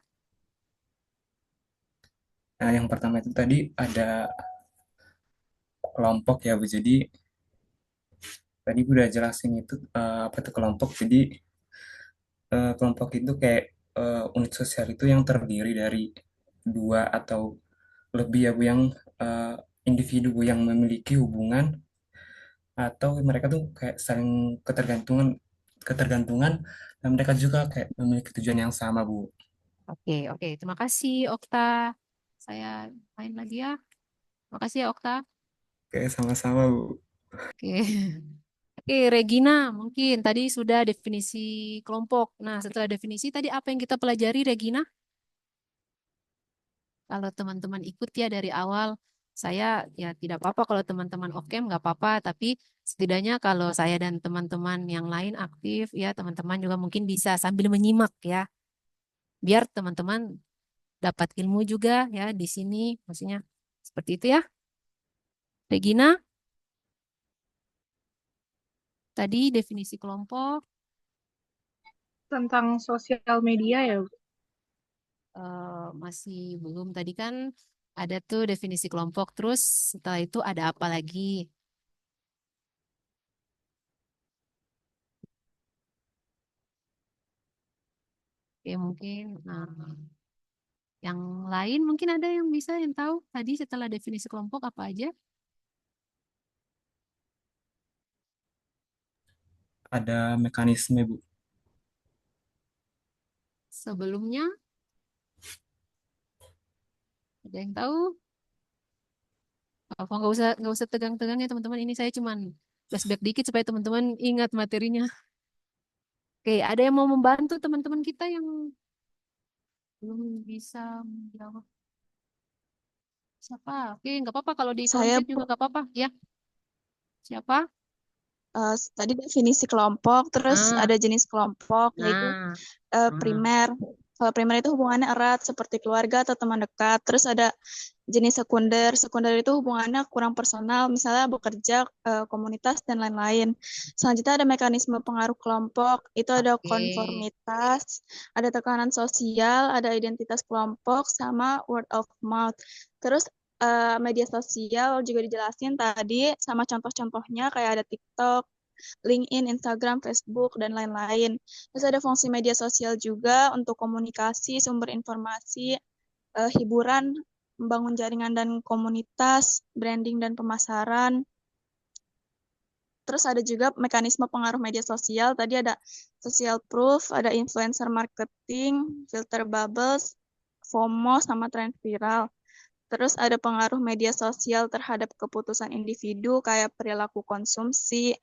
yang pertama itu tadi ada kelompok ya, Bu. Jadi tadi Bu udah jelasin itu apa itu kelompok. Jadi kelompok itu kayak unit sosial itu yang terdiri dari dua atau lebih ya, Bu, yang eh, individu Bu, yang memiliki hubungan atau mereka tuh kayak saling ketergantungan ketergantungan dan mereka juga kayak memiliki tujuan yang sama, Bu. Oke, oke. Terima kasih, Okta. Saya main lagi ya. Terima kasih ya, Okta. Kayak sama-sama, Bu. Oke. Oke, Regina, mungkin tadi sudah definisi kelompok. Nah, setelah definisi tadi apa yang kita pelajari, Regina? Kalau teman-teman ikut ya dari awal, saya ya tidak apa-apa kalau teman-teman off cam nggak apa-apa, tapi setidaknya kalau saya dan teman-teman yang lain aktif ya, teman-teman juga mungkin bisa sambil menyimak ya, biar teman-teman dapat ilmu juga ya di sini, maksudnya seperti itu ya. Regina, tadi definisi kelompok Tentang sosial media ya. masih belum, tadi kan ada tuh definisi kelompok, terus setelah itu ada apa lagi? Oke, mungkin yang lain mungkin ada yang bisa yang tahu tadi setelah definisi kelompok apa aja? Ada mekanisme, Bu. Sebelumnya ada yang tahu? Apa nggak usah tegang-tegang ya teman-teman. Ini saya cuman flashback dikit supaya teman-teman ingat materinya. Oke, ada yang mau membantu teman-teman kita yang belum bisa menjawab? Siapa? Oke, nggak apa-apa kalau di kolom Saya chat juga nggak apa-apa. Ya, siapa? tadi definisi kelompok, terus Ah, ada jenis kelompok, yaitu nah, primer. Kalau primer itu hubungannya erat seperti keluarga atau teman dekat. Terus ada jenis sekunder. Sekunder itu hubungannya kurang personal, misalnya bekerja, komunitas, dan lain-lain. Selanjutnya ada mekanisme pengaruh kelompok. Itu ada oke. konformitas, ada tekanan sosial, ada identitas kelompok, sama word of mouth. Terus media sosial juga dijelasin tadi sama contoh-contohnya kayak ada TikTok, LinkedIn, Instagram, Facebook, dan lain-lain. Terus ada fungsi media sosial juga untuk komunikasi, sumber informasi, hiburan, membangun jaringan dan komunitas, branding dan pemasaran. Terus ada juga mekanisme pengaruh media sosial. Tadi ada social proof, ada influencer marketing, filter bubbles, FOMO, sama tren viral. Terus ada pengaruh media sosial terhadap keputusan individu kayak perilaku konsumsi,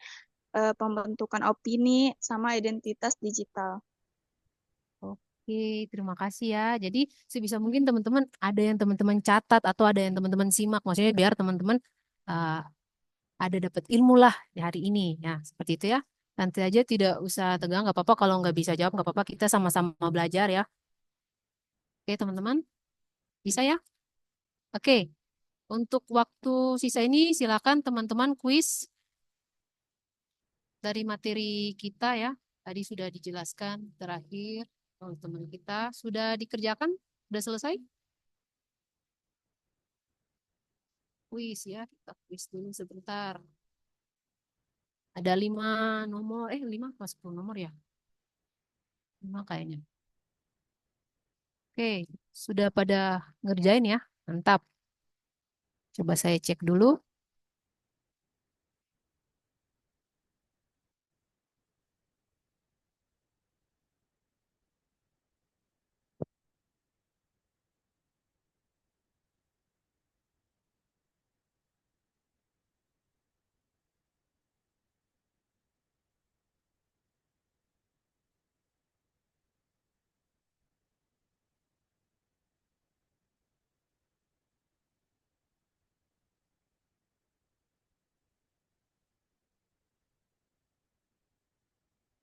pembentukan opini, sama identitas digital. Oke, terima kasih ya. Jadi sebisa mungkin teman-teman ada yang teman-teman catat atau ada yang teman-teman simak, maksudnya biar teman-teman uh, ada dapat ilmu lah di hari ini ya, seperti itu ya. Santai aja, tidak usah tegang, nggak apa-apa. Kalau nggak bisa jawab, nggak apa-apa. Kita sama-sama belajar ya. Oke, teman-teman. Bisa ya? Oke. Untuk waktu sisa ini, silakan teman-teman kuis dari materi kita ya. Tadi sudah dijelaskan terakhir. Teman kita sudah dikerjakan? Sudah selesai? Kuis ya. Kita kuis dulu sebentar. Ada 5 nomor. 5 atau 10 nomor ya? 5 kayaknya. Oke, sudah pada ngerjain ya? Mantap. Coba saya cek dulu.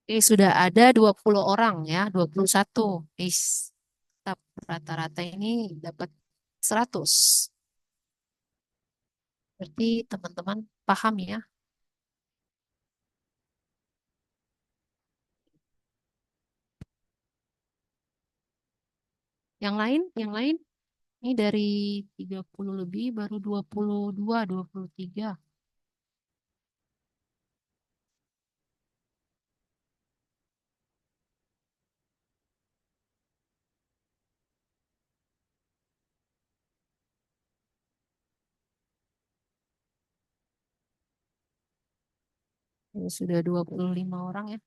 Oke, sudah ada 20 orang ya, 21. Is, tetap rata-rata ini dapat 100. Berarti teman-teman paham ya. Yang lain, ini dari 30 lebih baru 22, 23. Ini sudah 25 orang ya.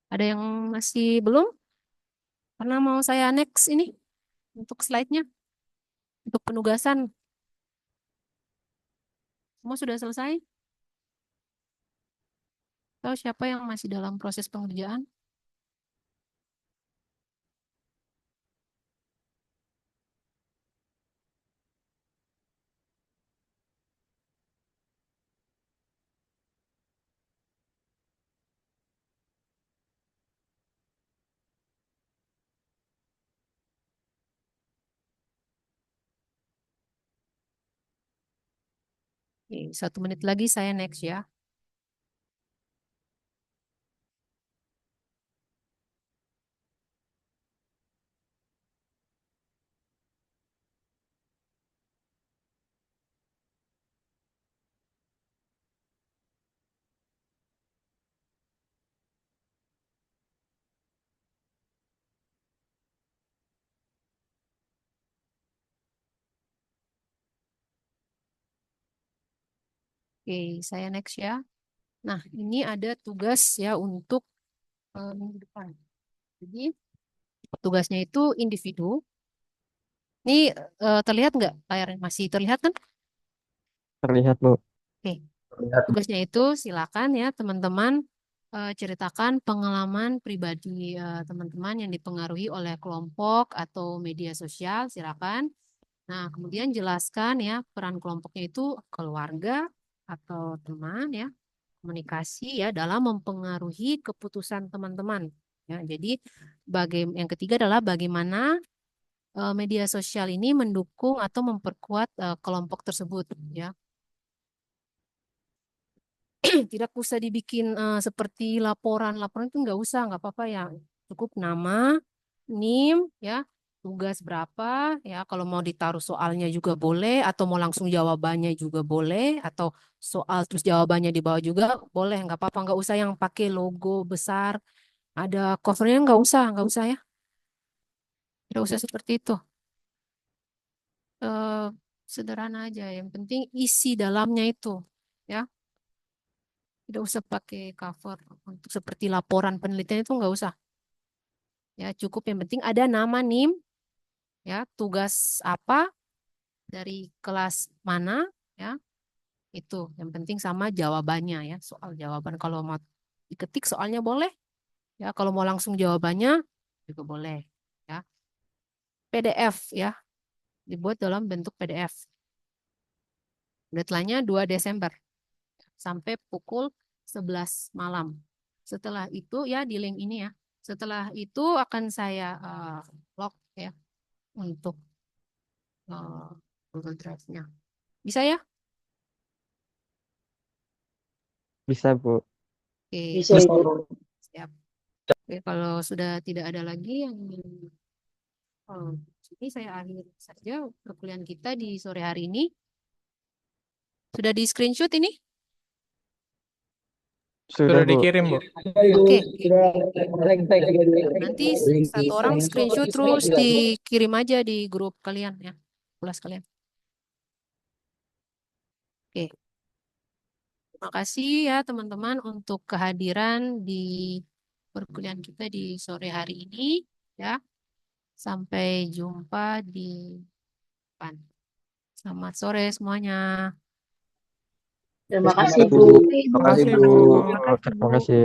Ada yang masih belum? Karena mau saya next ini untuk slide-nya, untuk penugasan. Semua sudah selesai? Tahu siapa yang masih dalam proses pengerjaan? Oke, 1 menit lagi saya next ya. Oke, saya next ya. Nah, ini ada tugas ya untuk minggu depan. Jadi, tugasnya itu individu. Ini terlihat nggak layarnya? Masih terlihat kan? Terlihat, Bu. Oke, tugasnya itu silakan ya teman-teman ceritakan pengalaman pribadi teman-teman yang dipengaruhi oleh kelompok atau media sosial, silakan. Nah, kemudian jelaskan ya peran kelompoknya itu keluarga atau teman ya, komunikasi ya dalam mempengaruhi keputusan teman-teman. Ya, jadi yang ketiga adalah bagaimana media sosial ini mendukung atau memperkuat kelompok tersebut ya. Tidak usah dibikin seperti laporan itu nggak usah, nggak apa-apa ya. Cukup nama, NIM ya, tugas berapa ya. Kalau mau ditaruh soalnya juga boleh, atau mau langsung jawabannya juga boleh, atau soal terus jawabannya di bawah juga boleh, nggak apa-apa. Nggak usah yang pakai logo besar, ada covernya nggak usah ya. Tidak usah seperti itu. Eh, Sederhana aja. Yang penting isi dalamnya itu ya. Tidak usah pakai cover untuk seperti laporan penelitian itu nggak usah. Ya, cukup yang penting ada nama NIM, ya, tugas apa dari kelas mana, ya, Itu yang penting sama jawabannya ya, soal jawaban. Kalau mau diketik soalnya boleh, ya. Kalau mau langsung jawabannya juga boleh, ya. PDF ya, dibuat dalam bentuk PDF. Deadline-nya 2 Desember sampai pukul 11 malam. Setelah itu ya di link ini ya. Setelah itu akan saya log ya untuk Google Drive-nya. Bisa ya? Bisa, Bu. Oke, Bisa Ibu. siap. Oke, kalau sudah tidak ada lagi yang ini saya akhiri saja perkuliahan kita di sore hari ini. Sudah di screenshot ini? Sudah Bu. dikirim, Bu. Oke. Nanti satu orang screenshot terus dikirim aja di grup kalian ya, kelas kalian. Oke. Terima kasih ya teman-teman untuk kehadiran di perkuliahan kita di sore hari ini ya. Sampai jumpa di depan. Selamat sore semuanya. Terima kasih Bu. Terima kasih, Bu. Terima kasih.